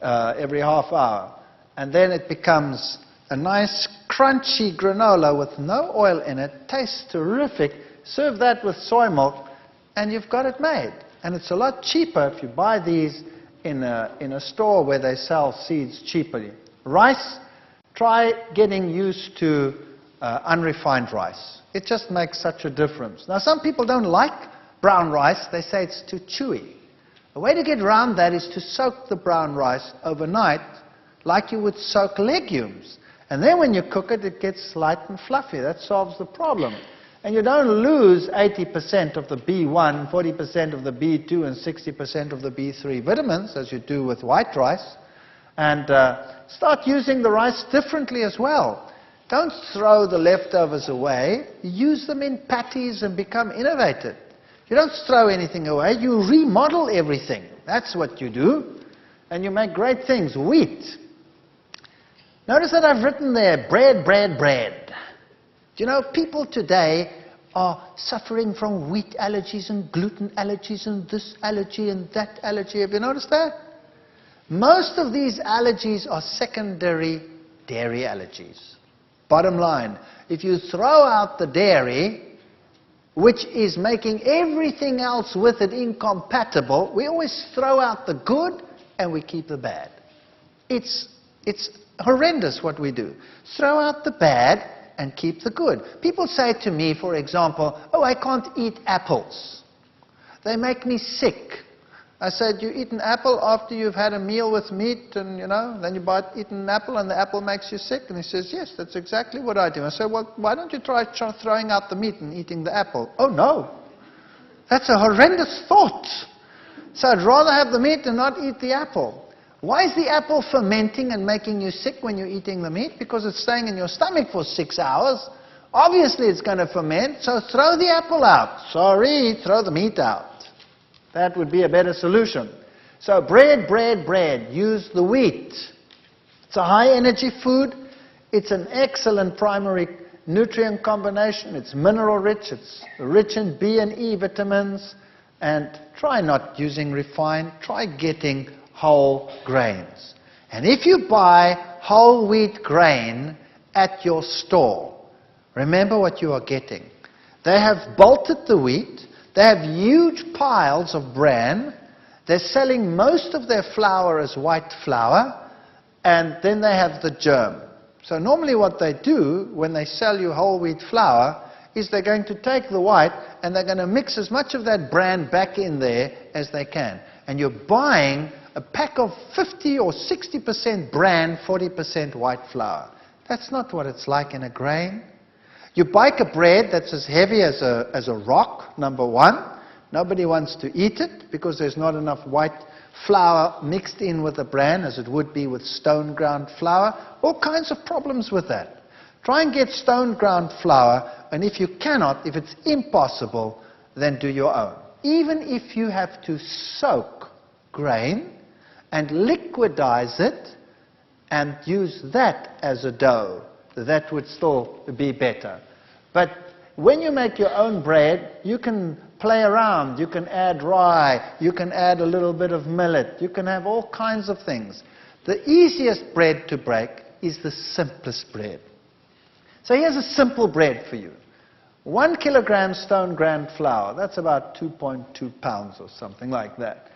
[SPEAKER 1] every half hour. And then it becomes a nice crunchy granola with no oil in it. Tastes terrific. Serve that with soy milk, and you've got it made. And it's a lot cheaper if you buy these in a store where they sell seeds cheaply. Rice, try getting used to unrefined rice. It just makes such a difference. Now, some people don't like brown rice. They say it's too chewy. The way to get around that is to soak the brown rice overnight like you would soak legumes. And then when you cook it, it gets light and fluffy. That solves the problem. And you don't lose 80% of the B1, 40% of the B2, and 60% of the B3 vitamins, as you do with white rice. And start using the rice differently as well. Don't throw the leftovers away. Use them in patties and become innovative. You don't throw anything away. You remodel everything. That's what you do. And you make great things. Wheat. Notice that I've written there, bread, bread, bread. Do you know, people today are suffering from wheat allergies and gluten allergies and this allergy and that allergy. Have you noticed that? Most of these allergies are secondary dairy allergies. Bottom line, if you throw out the dairy, which is making everything else with it incompatible, we always throw out the good and we keep the bad. It's horrendous what we do. Throw out the bad and keep the good. People say to me, for example, oh, I can't eat apples. They make me sick. I said, you eat an apple after you've had a meal with meat and, then you eat an apple and the apple makes you sick? And he says, yes, that's exactly what I do. I said, well, why don't you try throwing out the meat and eating the apple? Oh, no. That's a horrendous thought. So I'd rather have the meat and not eat the apple. Why is the apple fermenting and making you sick when you're eating the meat? Because it's staying in your stomach for 6 hours. Obviously it's going to ferment, so throw the apple out. Sorry, throw the meat out. That would be a better solution. So bread, bread, bread. Use the wheat. It's a high energy food. It's an excellent primary nutrient combination. It's mineral rich. It's rich in B and E vitamins. And try not using refined. Try getting whole grains. And if you buy whole wheat grain at your store, remember what you are getting. They have bolted the wheat. They have huge piles of bran. They're selling most of their flour as white flour, and then they have the germ. So normally what they do when they sell you whole wheat flour is they're going to take the white and they're going to mix as much of that bran back in there as they can. And you're buying a pack of 50 or 60% bran, 40% white flour. That's not what it's like in a grain. You bake a bread that's as heavy as a rock, number one. Nobody wants to eat it because there's not enough white flour mixed in with the bran as it would be with stone ground flour. All kinds of problems with that. Try and get stone ground flour, and if you cannot, if it's impossible, then do your own. Even if you have to soak grain and liquidize it and use that as a dough, that would still be better. But when you make your own bread, you can play around. You can add rye. You can add a little bit of millet. You can have all kinds of things. The easiest bread to break is the simplest bread. So here's a simple bread for you. 1 kilogram stone ground flour, that's about 2.2 pounds or something like that.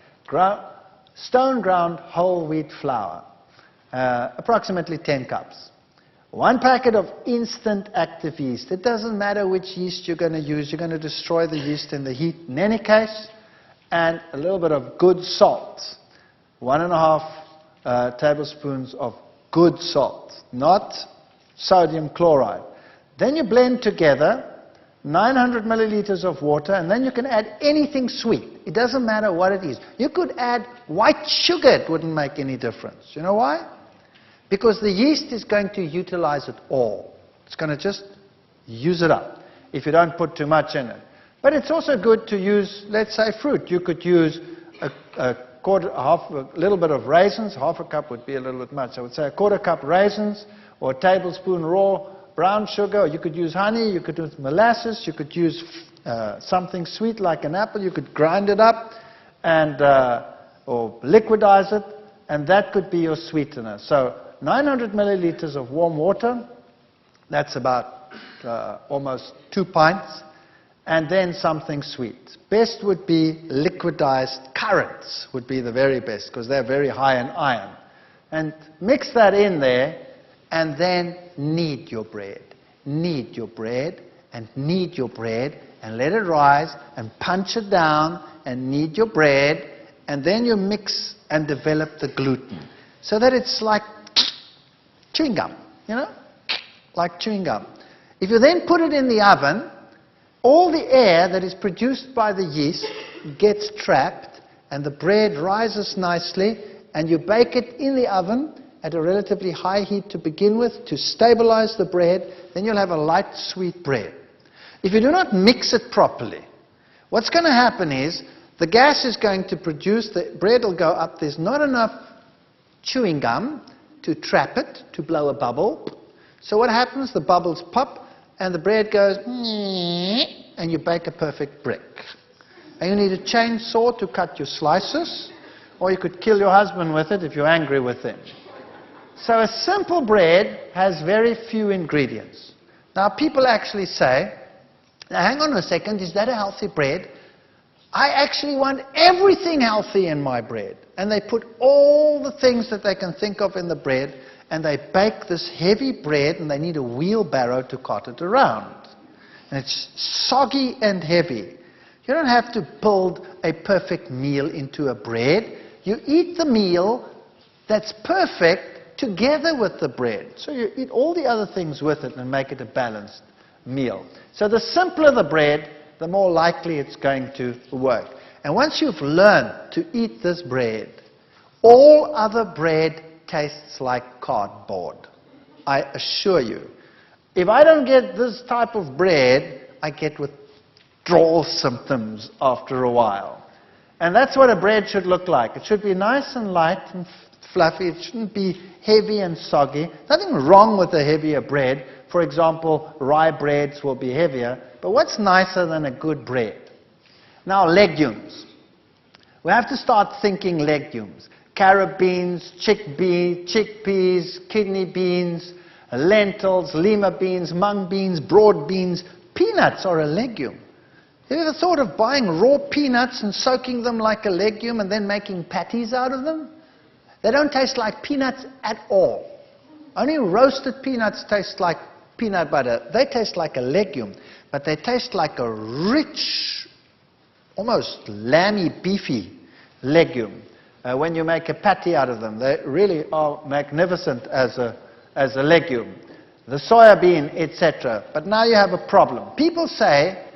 [SPEAKER 1] Stone ground whole wheat flour, approximately 10 cups. 1 packet of instant active yeast. It doesn't matter which yeast you're going to use. You're going to destroy the yeast in the heat in any case. And a little bit of good salt. 1.5 tablespoons of good salt, not sodium chloride. Then you blend together 900 milliliters of water, and then you can add anything sweet. It doesn't matter what it is. You could add white sugar. It wouldn't make any difference. You know why? Because the yeast is going to utilize it all. It's going to just use it up if you don't put too much in it. But it's also good to use, let's say, fruit. You could use a little bit of raisins. Half a cup would be a little bit much. I would say a 1/4 cup raisins or a tablespoon raw brown sugar. Or you could use honey. You could use molasses. You could use something sweet like an apple. You could grind it up and or liquidize it, and that could be your sweetener. So 900 milliliters of warm water, that's about almost 2 pints, and then something sweet. Best would be liquidized currants, would be the very best, because they're very high in iron. And mix that in there, and then knead your bread. Knead your bread, and knead your bread, and let it rise, and punch it down, and knead your bread, and then you mix and develop the gluten, so that it's like chewing gum, like chewing gum. If you then put it in the oven, all the air that is produced by the yeast gets trapped, and the bread rises nicely, and you bake it in the oven at a relatively high heat to begin with to stabilize the bread. Then you'll have a light, sweet bread. If you do not mix it properly, what's going to happen is the gas is going to produce, the bread will go up, there's not enough chewing gum, to trap it, to blow a bubble. So what happens? The bubbles pop and the bread goes, and you bake a perfect brick. And you need a chainsaw to cut your slices, or you could kill your husband with it if you're angry with him. So a simple bread has very few ingredients. Now people actually say, now hang on a second, is that a healthy bread? I actually want everything healthy in my bread. And they put all the things that they can think of in the bread, and they bake this heavy bread, and they need a wheelbarrow to cart it around. And it's soggy and heavy. You don't have to build a perfect meal into a bread. You eat the meal that's perfect together with the bread. So you eat all the other things with it and make it a balanced meal. So the simpler the bread, the more likely it's going to work. And once you've learned to eat this bread, all other bread tastes like cardboard. I assure you. If I don't get this type of bread, I get withdrawal symptoms after a while. And that's what a bread should look like. It should be nice and light and fluffy. It shouldn't be heavy and soggy. Nothing wrong with a heavier bread. For example, rye breads will be heavier. But what's nicer than a good bread? Now, legumes. We have to start thinking legumes. Carrot beans, chickpeas, kidney beans, lentils, lima beans, mung beans, broad beans. Peanuts are a legume. Have you ever thought of buying raw peanuts and soaking them like a legume and then making patties out of them? They don't taste like peanuts at all. Only roasted peanuts taste like peanut butter. They taste like a legume, but they taste like a rich, almost lamby, beefy legume. When you make a patty out of them, they really are magnificent as a legume. The soya bean, etc. But now you have a problem. People say,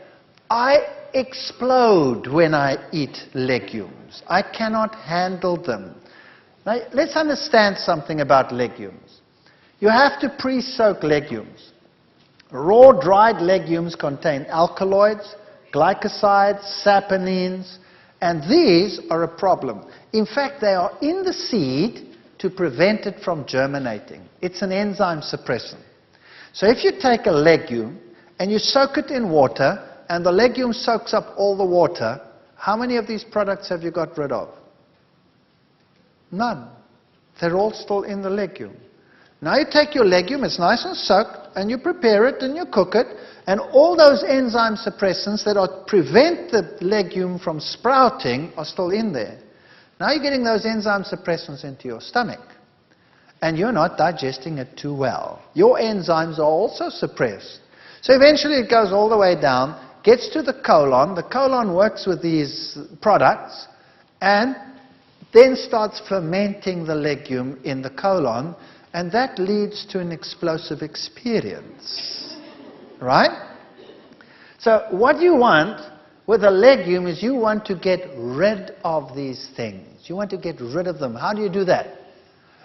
[SPEAKER 1] I explode when I eat legumes. I cannot handle them. Now, let's understand something about legumes. You have to pre-soak legumes. Raw dried legumes contain alkaloids, glycosides, saponins, and these are a problem. In fact, they are in the seed to prevent it from germinating. It's an enzyme suppressant. So if you take a legume and you soak it in water, and the legume soaks up all the water, how many of these products have you got rid of? None. They're all still in the legume. Now you take your legume, it's nice and soaked, and you prepare it and you cook it, and all those enzyme suppressants that prevent the legume from sprouting are still in there. Now you're getting those enzyme suppressants into your stomach, and you're not digesting it too well. Your enzymes are also suppressed. So eventually it goes all the way down, gets to the colon. The colon works with these products, and then starts fermenting the legume in the colon, and that leads to an explosive experience. Right? So what you want with a legume is you want to get rid of these things. You want to get rid of them. How do you do that?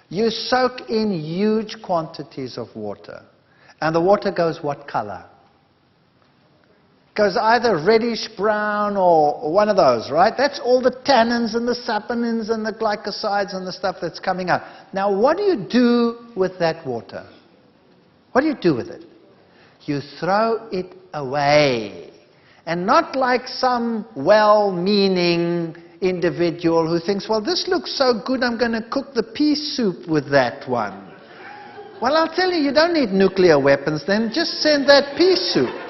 [SPEAKER 1] You soak in huge quantities of water. And the water goes what color? Goes either reddish brown or one of those, right? That's all the tannins and the saponins and the glycosides and the stuff that's coming out. Now, what do you do with that water? What do you do with it? You throw it away. And not like some well-meaning individual who thinks, well, this looks so good, I'm going to cook the pea soup with that one. Well, I'll tell you, you don't need nuclear weapons then. Just send that pea soup.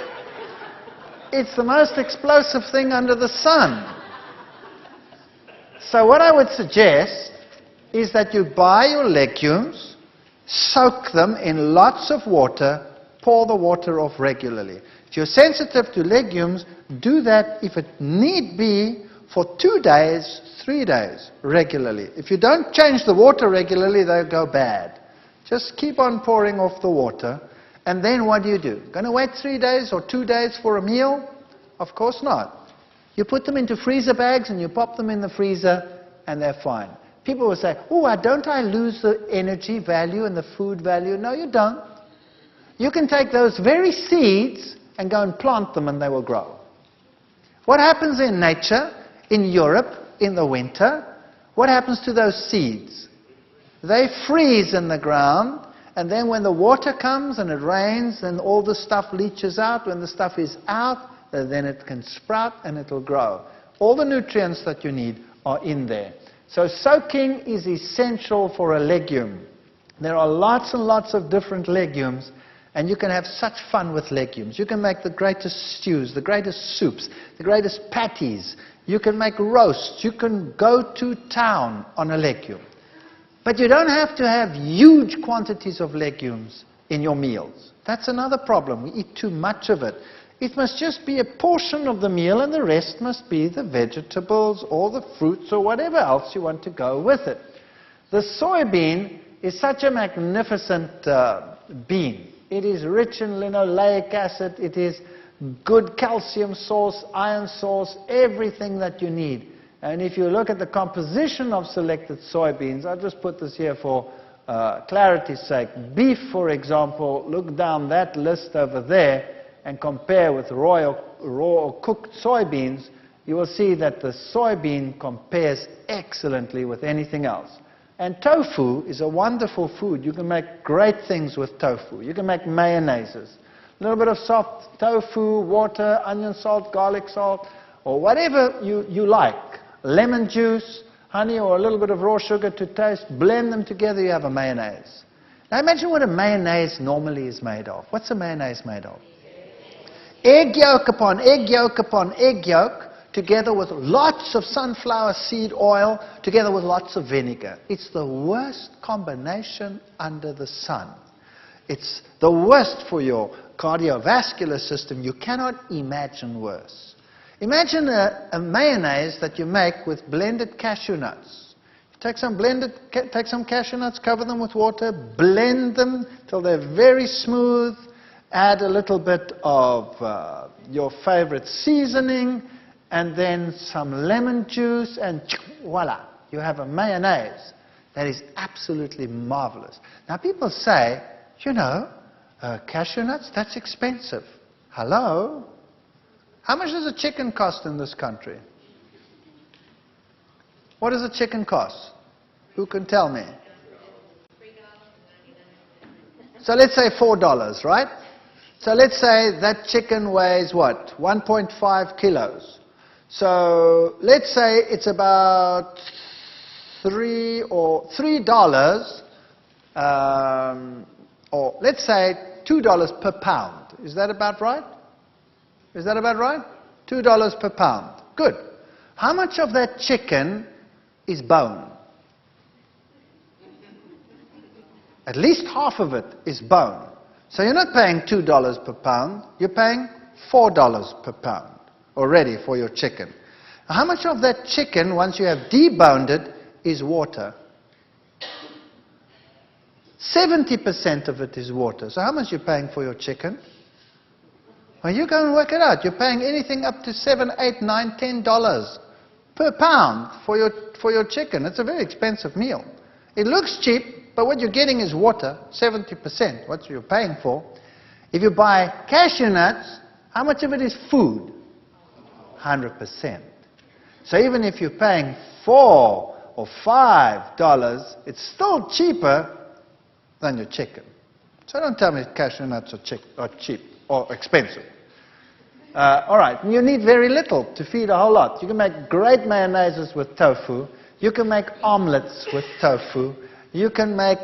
[SPEAKER 1] It's the most explosive thing under the sun. So what I would suggest is that you buy your legumes, soak them in lots of water, pour the water off regularly. If you're sensitive to legumes, do that if it need be for 2 days, 3 days regularly. If you don't change the water regularly, they'll go bad. Just keep on pouring off the water. And then what do? Going to wait 3 days or 2 days for a meal? Of course not. You put them into freezer bags and you pop them in the freezer and they're fine. People will say, oh, don't I lose the energy value and the food value? No, you don't. You can take those very seeds and go and plant them and they will grow. What happens in nature, in Europe, in the winter? What happens to those seeds? They freeze in the ground, and then when the water comes and it rains, then all the stuff leaches out. When the stuff is out, then it can sprout and it will grow. All the nutrients that you need are in there. So soaking is essential for a legume. There are lots and lots of different legumes, and you can have such fun with legumes. You can make the greatest stews, the greatest soups, the greatest patties. You can make roasts. You can go to town on a legume. But you don't have to have huge quantities of legumes in your meals. That's another problem. We eat too much of it. It must just be a portion of the meal, and the rest must be the vegetables or the fruits or whatever else you want to go with it. The soybean is such a magnificent bean. It is rich in linoleic acid. It is good calcium source, iron source, everything that you need. And if you look at the composition of selected soybeans, I'll just put this here for clarity's sake. Beef, for example, look down that list over there and compare with raw or cooked soybeans, you will see that the soybean compares excellently with anything else. And tofu is a wonderful food. You can make great things with tofu. You can make mayonnaises. A little bit of soft tofu, water, onion salt, garlic salt, or whatever you like. Lemon juice, honey, or a little bit of raw sugar to taste. Blend them together, you have a mayonnaise. Now imagine what a mayonnaise normally is made of. What's a mayonnaise made of? Egg yolk upon egg yolk upon egg yolk, together with lots of sunflower seed oil, together with lots of vinegar. It's the worst combination under the sun. It's the worst for your cardiovascular system. You cannot imagine worse. Imagine a mayonnaise that you make with blended cashew nuts. Take some cashew nuts, cover them with water, blend them till they're very smooth, add a little bit of your favorite seasoning, and then some lemon juice, and voila, you have a mayonnaise that is absolutely marvelous. Now people say, cashew nuts, that's expensive. Hello? How much does a chicken cost in this country? What does a chicken cost? Who can tell me? So let's say $4, right? So let's say that chicken weighs what? 1.5 kilos. So let's say it's about $3, or let's say $2 per pound. Is that about right? Is that about right? $2 per pound. Good. How much of that chicken is bone? At least half of it is bone. So you're not paying $2 per pound, you're paying $4 per pound already for your chicken. How much of that chicken, once you have deboned it, is water? 70% of it is water. So how much are you paying for your chicken? Well, you go and work it out. You're paying anything up to $7, $8, $9, $10 per pound for your chicken. It's a very expensive meal. It looks cheap, but what you're getting is water, 70%, what you're paying for. If you buy cashew nuts, how much of it is food? 100%. So even if you're paying $4 or $5, it's still cheaper than your chicken. So don't tell me cashew nuts are cheap or expensive. All right, you need very little to feed a whole lot. You can make great mayonnaises with tofu. You can make omelets with tofu. You can make,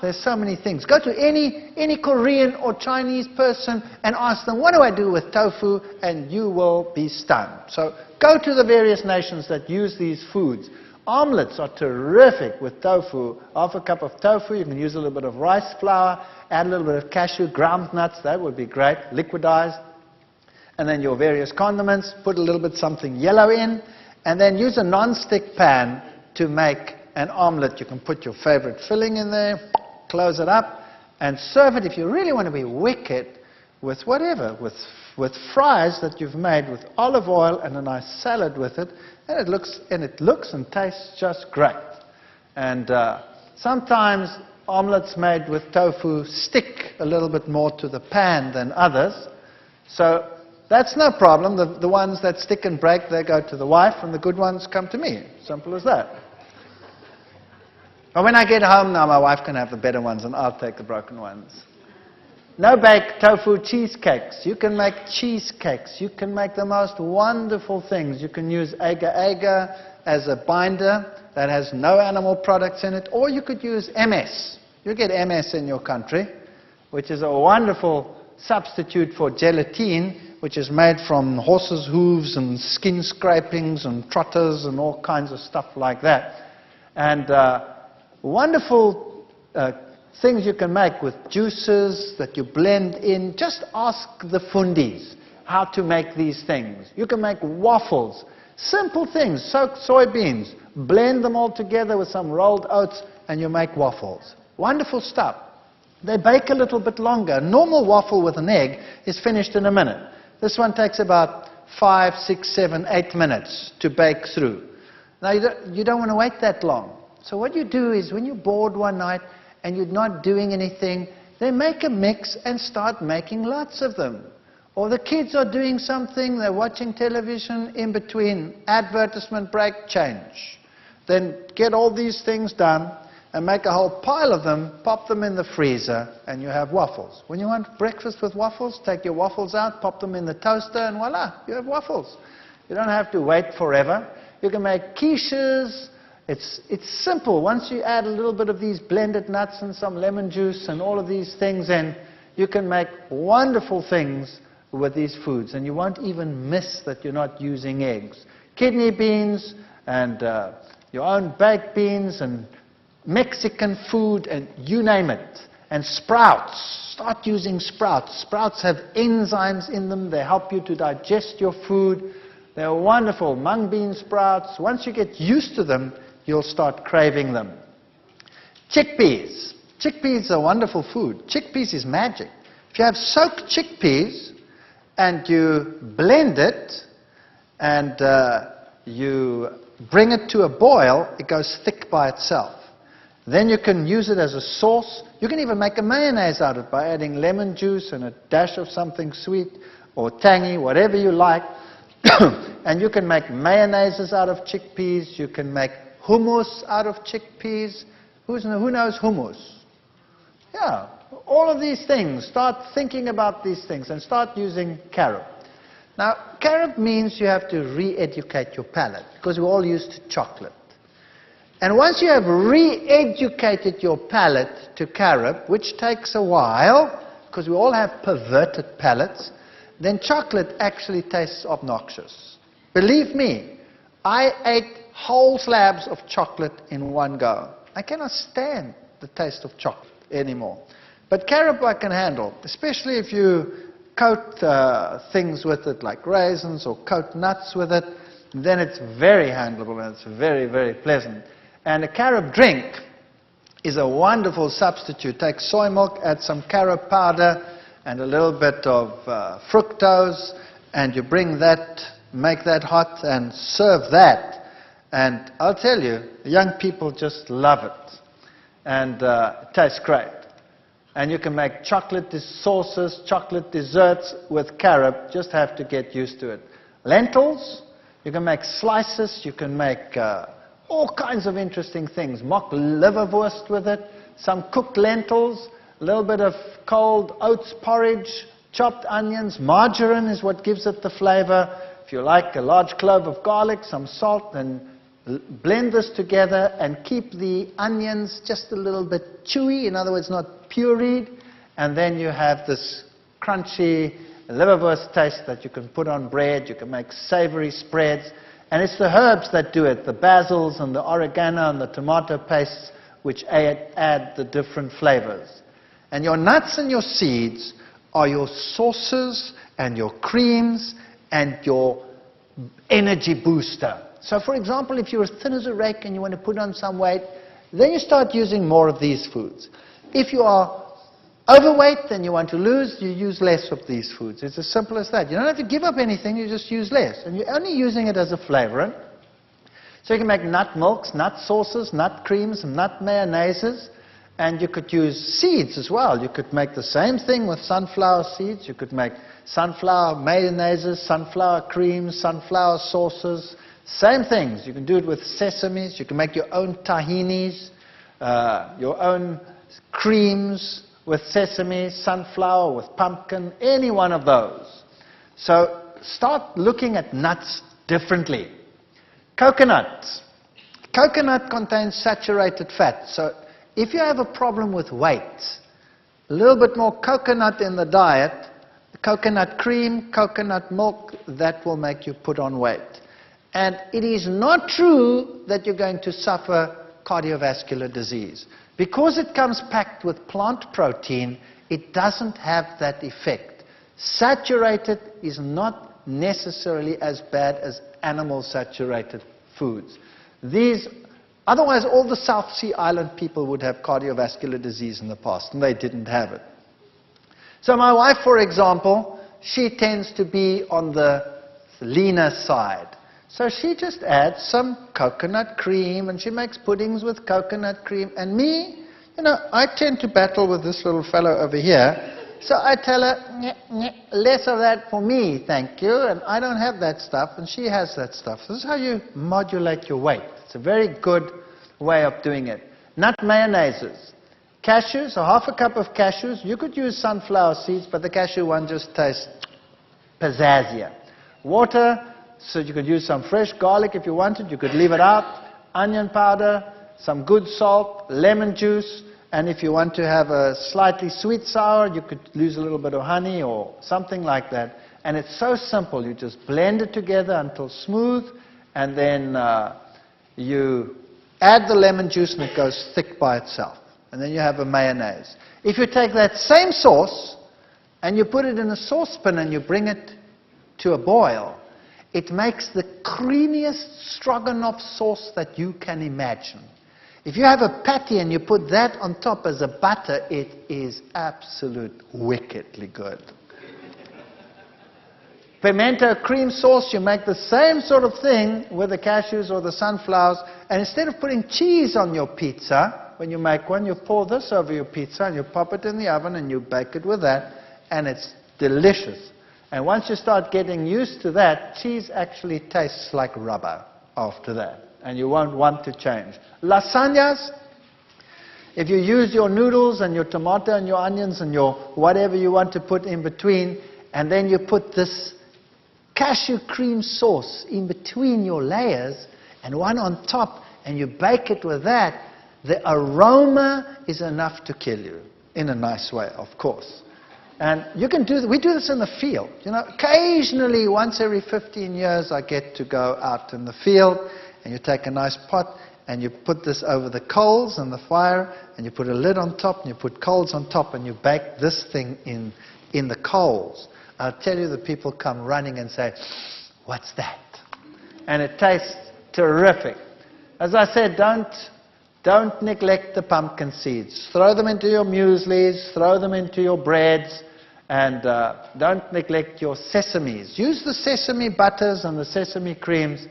[SPEAKER 1] there's so many things. Go to any Korean or Chinese person and ask them, what do I do with tofu? And you will be stunned. So go to the various nations that use these foods. Omelets are terrific with tofu. Half a cup of tofu, you can use a little bit of rice flour, add a little bit of cashew, ground nuts, that would be great, liquidized. And then your various condiments, put a little bit something yellow in, and then use a non-stick pan to make an omelet. You can put your favorite filling in there, close it up, and serve it, if you really want to be wicked, with whatever, with fries that you've made with olive oil and a nice salad with it, and it looks and tastes just great. And sometimes omelets made with tofu stick a little bit more to the pan than others, so that's no problem. The ones that stick and break, they go to the wife, and the good ones come to me. Simple as that. But when I get home now, my wife can have the better ones and I'll take the broken ones. No-bake tofu cheesecakes. You can make cheesecakes. You can make the most wonderful things. You can use agar-agar as a binder that has no animal products in it. Or you could use MS. You get MS in your country, which is a wonderful substitute for gelatine, which is made from horses' hooves and skin scrapings and trotters and all kinds of stuff like that. And wonderful things you can make with juices that you blend in. Just ask the fundis how to make these things. You can make waffles. Simple things. Soak soybeans. Blend them all together with some rolled oats and you make waffles. Wonderful stuff. They bake a little bit longer. A normal waffle with an egg is finished in a minute. This one takes about 5, 6, 7, 8 minutes to bake through. Now you don't want to wait that long. So what you do is when you're bored one night and you're not doing anything, then make a mix and start making lots of them. Or the kids are doing something, they're watching television, in between advertisement break, change. Then get all these things done and make a whole pile of them, pop them in the freezer, and you have waffles. When you want breakfast with waffles, take your waffles out, pop them in the toaster, and voila, you have waffles. You don't have to wait forever. You can make quiches. It's simple. Once you add a little bit of these blended nuts and some lemon juice and all of these things in, you can make wonderful things with these foods. And you won't even miss that you're not using eggs. Kidney beans and your own baked beans and Mexican food and you name it. And sprouts. Start using sprouts. Sprouts have enzymes in them. They help you to digest your food. They're wonderful. Mung bean sprouts. Once you get used to them, you'll start craving them. Chickpeas. Chickpeas are wonderful food. Chickpeas is magic. If you have soaked chickpeas and you blend it and you bring it to a boil, it goes thick by itself. Then you can use it as a sauce. You can even make a mayonnaise out of it by adding lemon juice and a dash of something sweet or tangy, whatever you like. And you can make mayonnaises out of chickpeas. You can make hummus out of chickpeas. Who knows hummus? Yeah, all of these things. Start thinking about these things and start using carob. Now, carob means you have to re-educate your palate because we're all used to chocolate. And once you have re-educated your palate to carob, which takes a while because we all have perverted palates, then chocolate actually tastes obnoxious. Believe me, I ate whole slabs of chocolate in one go. I cannot stand the taste of chocolate anymore. But carob I can handle, especially if you coat things with it like raisins or coat nuts with it, then it's very handleable and it's very, very pleasant. And a carob drink is a wonderful substitute. Take soy milk, add some carob powder and a little bit of fructose, and you bring that, make that hot and serve that. And I'll tell you, the young people just love it. And it tastes great. And you can make chocolate sauces, chocolate desserts with carob. Just have to get used to it. Lentils, you can make slices. You can make all kinds of interesting things. Mock liverwurst with it, some cooked lentils, a little bit of cold oats porridge, chopped onions. Margarine is what gives it the flavor. If you like, a large clove of garlic, some salt, and blend this together and keep the onions just a little bit chewy, in other words, not pureed, and then you have this crunchy liverwurst taste that you can put on bread. You can make savory spreads, and it's the herbs that do it, the basils and the oregano and the tomato pastes, which add the different flavors. And your nuts and your seeds are your sauces and your creams and your energy booster. So for example, if you're as thin as a rake and you want to put on some weight, then you start using more of these foods. If you are overweight and you want to lose, you use less of these foods. It's as simple as that. You don't have to give up anything, you just use less. And you're only using it as a flavorant. So you can make nut milks, nut sauces, nut creams, nut mayonnaises. And you could use seeds as well. You could make the same thing with sunflower seeds. You could make sunflower mayonnaises, sunflower creams, sunflower sauces. Same things. You can do it with sesames. You can make your own tahinis. your own creams with sesame, sunflower, with pumpkin, any one of those. So start looking at nuts differently. Coconut. Coconut contains saturated fat. So if you have a problem with weight, a little bit more coconut in the diet, coconut cream, coconut milk, that will make you put on weight. And it is not true that you're going to suffer cardiovascular disease. Because it comes packed with plant protein, it doesn't have that effect. Saturated is not necessarily as bad as animal saturated foods. Otherwise, all the South Sea Island people would have cardiovascular disease in the past, and they didn't have it. So my wife, for example, she tends to be on the leaner side. So she just adds some coconut cream, and she makes puddings with coconut cream. And me, I tend to battle with this little fellow over here. So I tell her, less of that for me, thank you. And I don't have that stuff, and she has that stuff. This is how you modulate your weight. It's a very good way of doing it. Nut mayonnaises. Cashews, so half a cup of cashews. You could use sunflower seeds, but the cashew one just tastes pizzazzier. Water. So you could use some fresh garlic if you wanted. You could leave it out. Onion powder, some good salt, lemon juice. And if you want to have a slightly sweet sour, you could use a little bit of honey or something like that. And it's so simple. You just blend it together until smooth. And then you add the lemon juice and it goes thick by itself. And then you have a mayonnaise. If you take that same sauce and you put it in a saucepan and you bring it to a boil, it makes the creamiest stroganoff sauce that you can imagine. If you have a patty and you put that on top as a butter, it is absolute wickedly good. Pimento cream sauce, you make the same sort of thing with the cashews or the sunflowers, and instead of putting cheese on your pizza, when you make one, you pour this over your pizza and you pop it in the oven and you bake it with that, and it's delicious. And once you start getting used to that, cheese actually tastes like rubber after that. And you won't want to change. Lasagnas, if you use your noodles and your tomato and your onions and your whatever you want to put in between, and then you put this cashew cream sauce in between your layers and one on top, and you bake it with that, the aroma is enough to kill you. In a nice way, of course. And you can we do this in the field. Occasionally, once every 15 years, I get to go out in the field, and you take a nice pot, and you put this over the coals and the fire, and you put a lid on top, and you put coals on top, and you bake this thing in the coals. I'll tell you, the people come running and say, "What's that?" And it tastes terrific. As I said, don't neglect the pumpkin seeds. Throw them into your mueslis, throw them into your breads, and don't neglect your sesames. Use the sesame butters and the sesame creams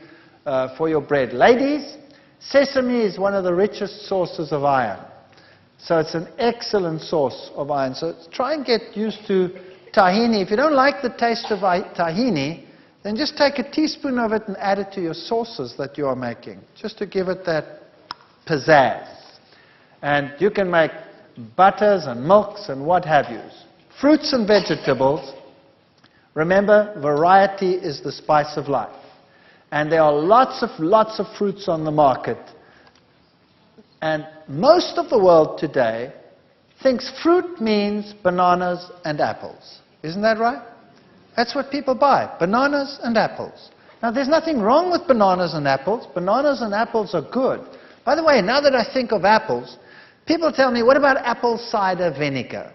[SPEAKER 1] for your bread. Ladies, sesame is one of the richest sources of iron. So it's an excellent source of iron. So try and get used to tahini. If you don't like the taste of tahini, then just take a teaspoon of it and add it to your sauces that you are making, just to give it that pizzazz. And you can make butters and milks and what have you. Fruits and vegetables. Remember, variety is the spice of life. And there are lots of fruits on the market. And most of the world today thinks fruit means bananas and apples. Isn't that right? That's what people buy, bananas and apples. Now, there's nothing wrong with bananas and apples. Bananas and apples are good. By the way, now that I think of apples, people tell me, what about apple cider vinegar?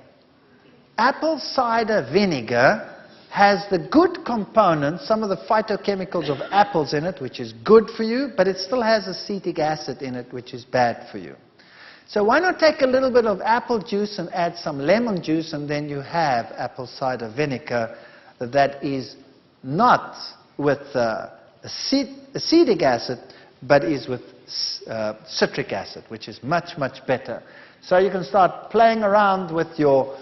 [SPEAKER 1] Apple cider vinegar has the good components, some of the phytochemicals of apples in it, which is good for you, but it still has acetic acid in it, which is bad for you. So why not take a little bit of apple juice and add some lemon juice, and then you have apple cider vinegar that is not with acetic acid, but is with citric acid, which is much, much better. So you can start playing around with your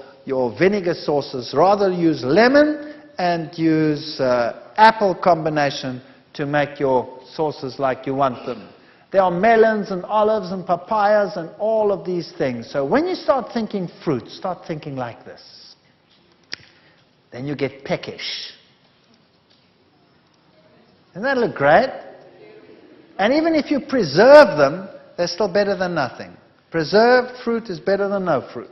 [SPEAKER 1] vinegar sauces. Rather use lemon and use apple combination to make your sauces like you want them. There are melons and olives and papayas and all of these things. So when you start thinking fruit, start thinking like this. Then you get peckish. Doesn't that look great? And even if you preserve them, they're still better than nothing. Preserved fruit is better than no fruit.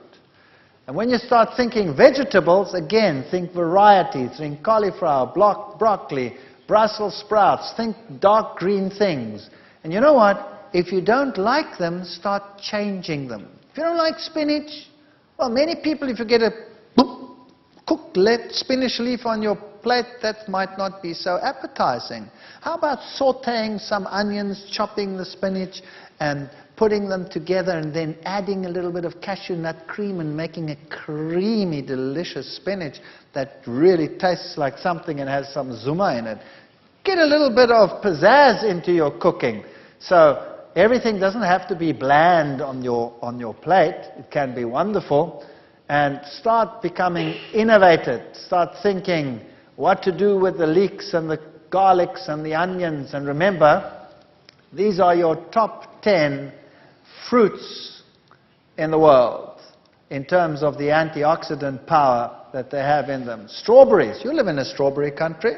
[SPEAKER 1] And when you start thinking vegetables, again, think variety. Think cauliflower, broccoli, Brussels sprouts. Think dark green things. And you know what? If you don't like them, start changing them. If you don't like spinach, well, many people, if you get a cooked spinach leaf on your plate, that might not be so appetizing. How about sauteing some onions, chopping the spinach, and putting them together and then adding a little bit of cashew nut cream and making a creamy, delicious spinach that really tastes like something and has some zuma in it. Get a little bit of pizzazz into your cooking. So everything doesn't have to be bland on your plate. It can be wonderful. And start becoming innovative. Start thinking what to do with the leeks and the garlics and the onions. And remember, these are your top 10 fruits in the world in terms of the antioxidant power that they have in them. Strawberries. You live in a strawberry country.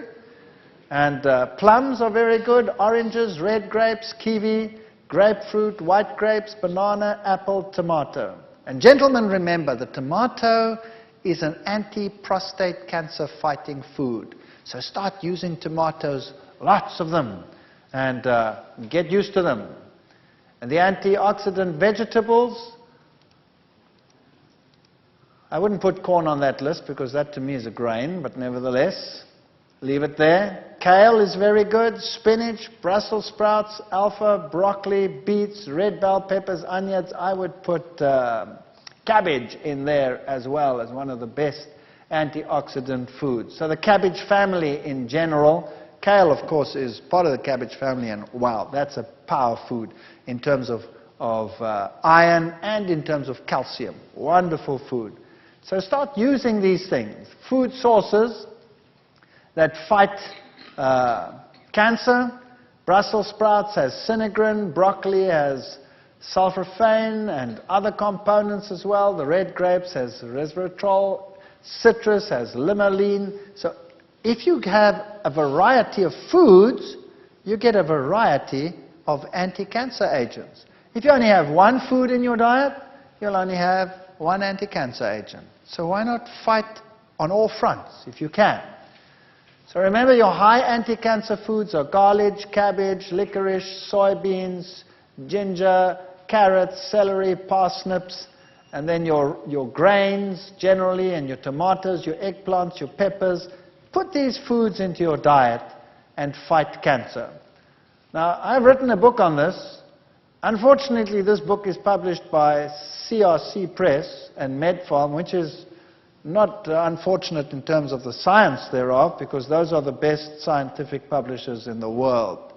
[SPEAKER 1] And plums are very good. Oranges, red grapes, kiwi, grapefruit, white grapes, banana, apple, tomato. And gentlemen, remember, the tomato is an anti-prostate cancer fighting food. So start using tomatoes, lots of them, and get used to them. And the antioxidant vegetables, I wouldn't put corn on that list because that to me is a grain, but nevertheless, leave it there. Kale is very good. Spinach, Brussels sprouts, alpha, broccoli, beets, red bell peppers, onions. I would put cabbage in there as well as one of the best antioxidant foods. So the cabbage family in general, kale of course is part of the cabbage family, and wow, that's a power food in terms of iron and in terms of calcium. Wonderful food. So start using these things. Food sources that fight cancer. Brussels sprouts has sinigrin, broccoli has sulforaphane and other components as well. The red grapes has resveratrol. Citrus has limonene. So if you have a variety of foods, you get a variety of anti-cancer agents. If you only have one food in your diet, you'll only have one anti-cancer agent. So why not fight on all fronts if you can? So remember, your high anti-cancer foods are garlic, cabbage, licorice, soybeans, ginger, carrots, celery, parsnips, and then your grains generally, and your tomatoes, your eggplants, your peppers. Put these foods into your diet and fight cancer. Now, I've written a book on this. Unfortunately, this book is published by CRC Press and MedFarm, which is not unfortunate in terms of the science thereof, because those are the best scientific publishers in the world.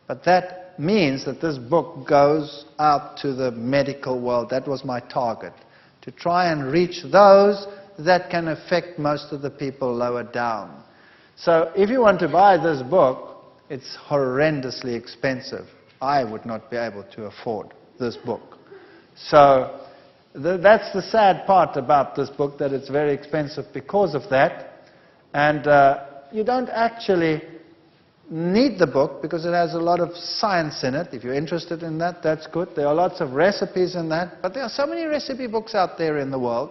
[SPEAKER 1] But that means that this book goes out to the medical world. That was my target, to try and reach those that can affect most of the people lower down. So if you want to buy this book, it's horrendously expensive. I would not be able to afford this book. So that's the sad part about this book, that it's very expensive because of that. And you don't actually need the book because it has a lot of science in it. If you're interested in that, that's good. There are lots of recipes in that. But there are so many recipe books out there in the world.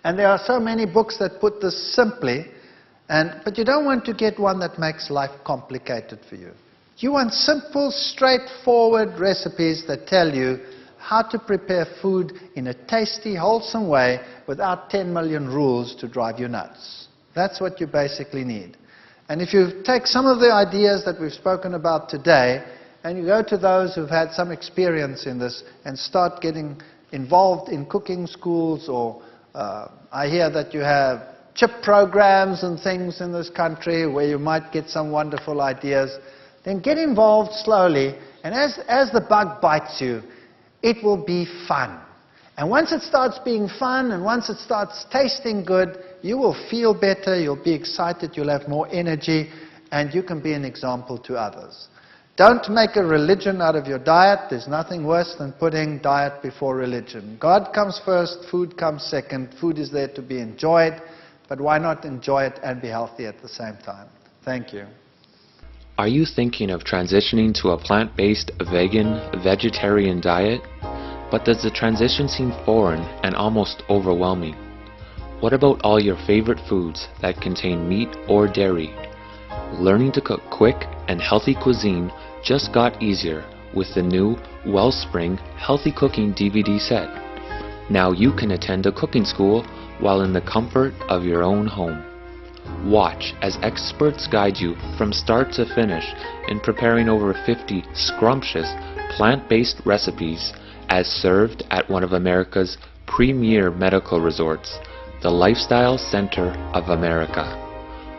[SPEAKER 1] And there are so many books that put this simply. But you don't want to get one that makes life complicated for you. You want simple, straightforward recipes that tell you how to prepare food in a tasty, wholesome way without 10 million rules to drive you nuts. That's what you basically need. And if you take some of the ideas that we've spoken about today, and you go to those who've had some experience in this and start getting involved in cooking schools, or I hear that you have chip programs and things in this country where you might get some wonderful ideas, then get involved slowly, and as the bug bites you, it will be fun. And once it starts being fun, and once it starts tasting good, you will feel better, you'll be excited, you'll have more energy, and you can be an example to others. Don't make a religion out of your diet. There's nothing worse than putting diet before religion. God comes first, food comes second. Food is there to be enjoyed, but why not enjoy it and be healthy at the same time? Thank you.
[SPEAKER 2] Are you thinking of transitioning to a plant-based vegan, vegetarian diet? But does the transition seem foreign and almost overwhelming? What about all your favorite foods that contain meat or dairy? Learning to cook quick and healthy cuisine just got easier with the new Wellspring Healthy Cooking DVD set. Now you can attend a cooking school while in the comfort of your own home. Watch as experts guide you from start to finish in preparing over 50 scrumptious plant-based recipes as served at one of America's premier medical resorts, the Lifestyle Center of America.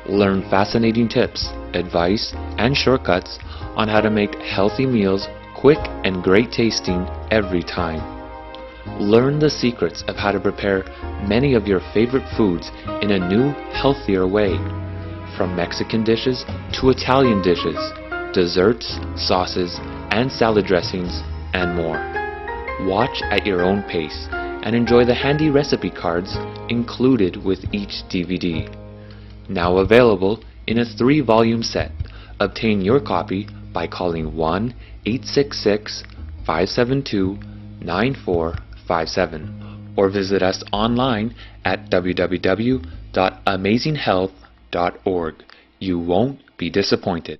[SPEAKER 2] Learn fascinating tips, advice, and shortcuts on how to make healthy meals quick and great tasting every time. Learn the secrets of how to prepare many of your favorite foods in a new, healthier way. From Mexican dishes to Italian dishes, desserts, sauces, and salad dressings, and more. Watch at your own pace and enjoy the handy recipe cards included with each DVD. Now available in a 3-volume set. Obtain your copy by calling 1-866-572-9457 or visit us online at www.amazinghealth.org. You won't be disappointed.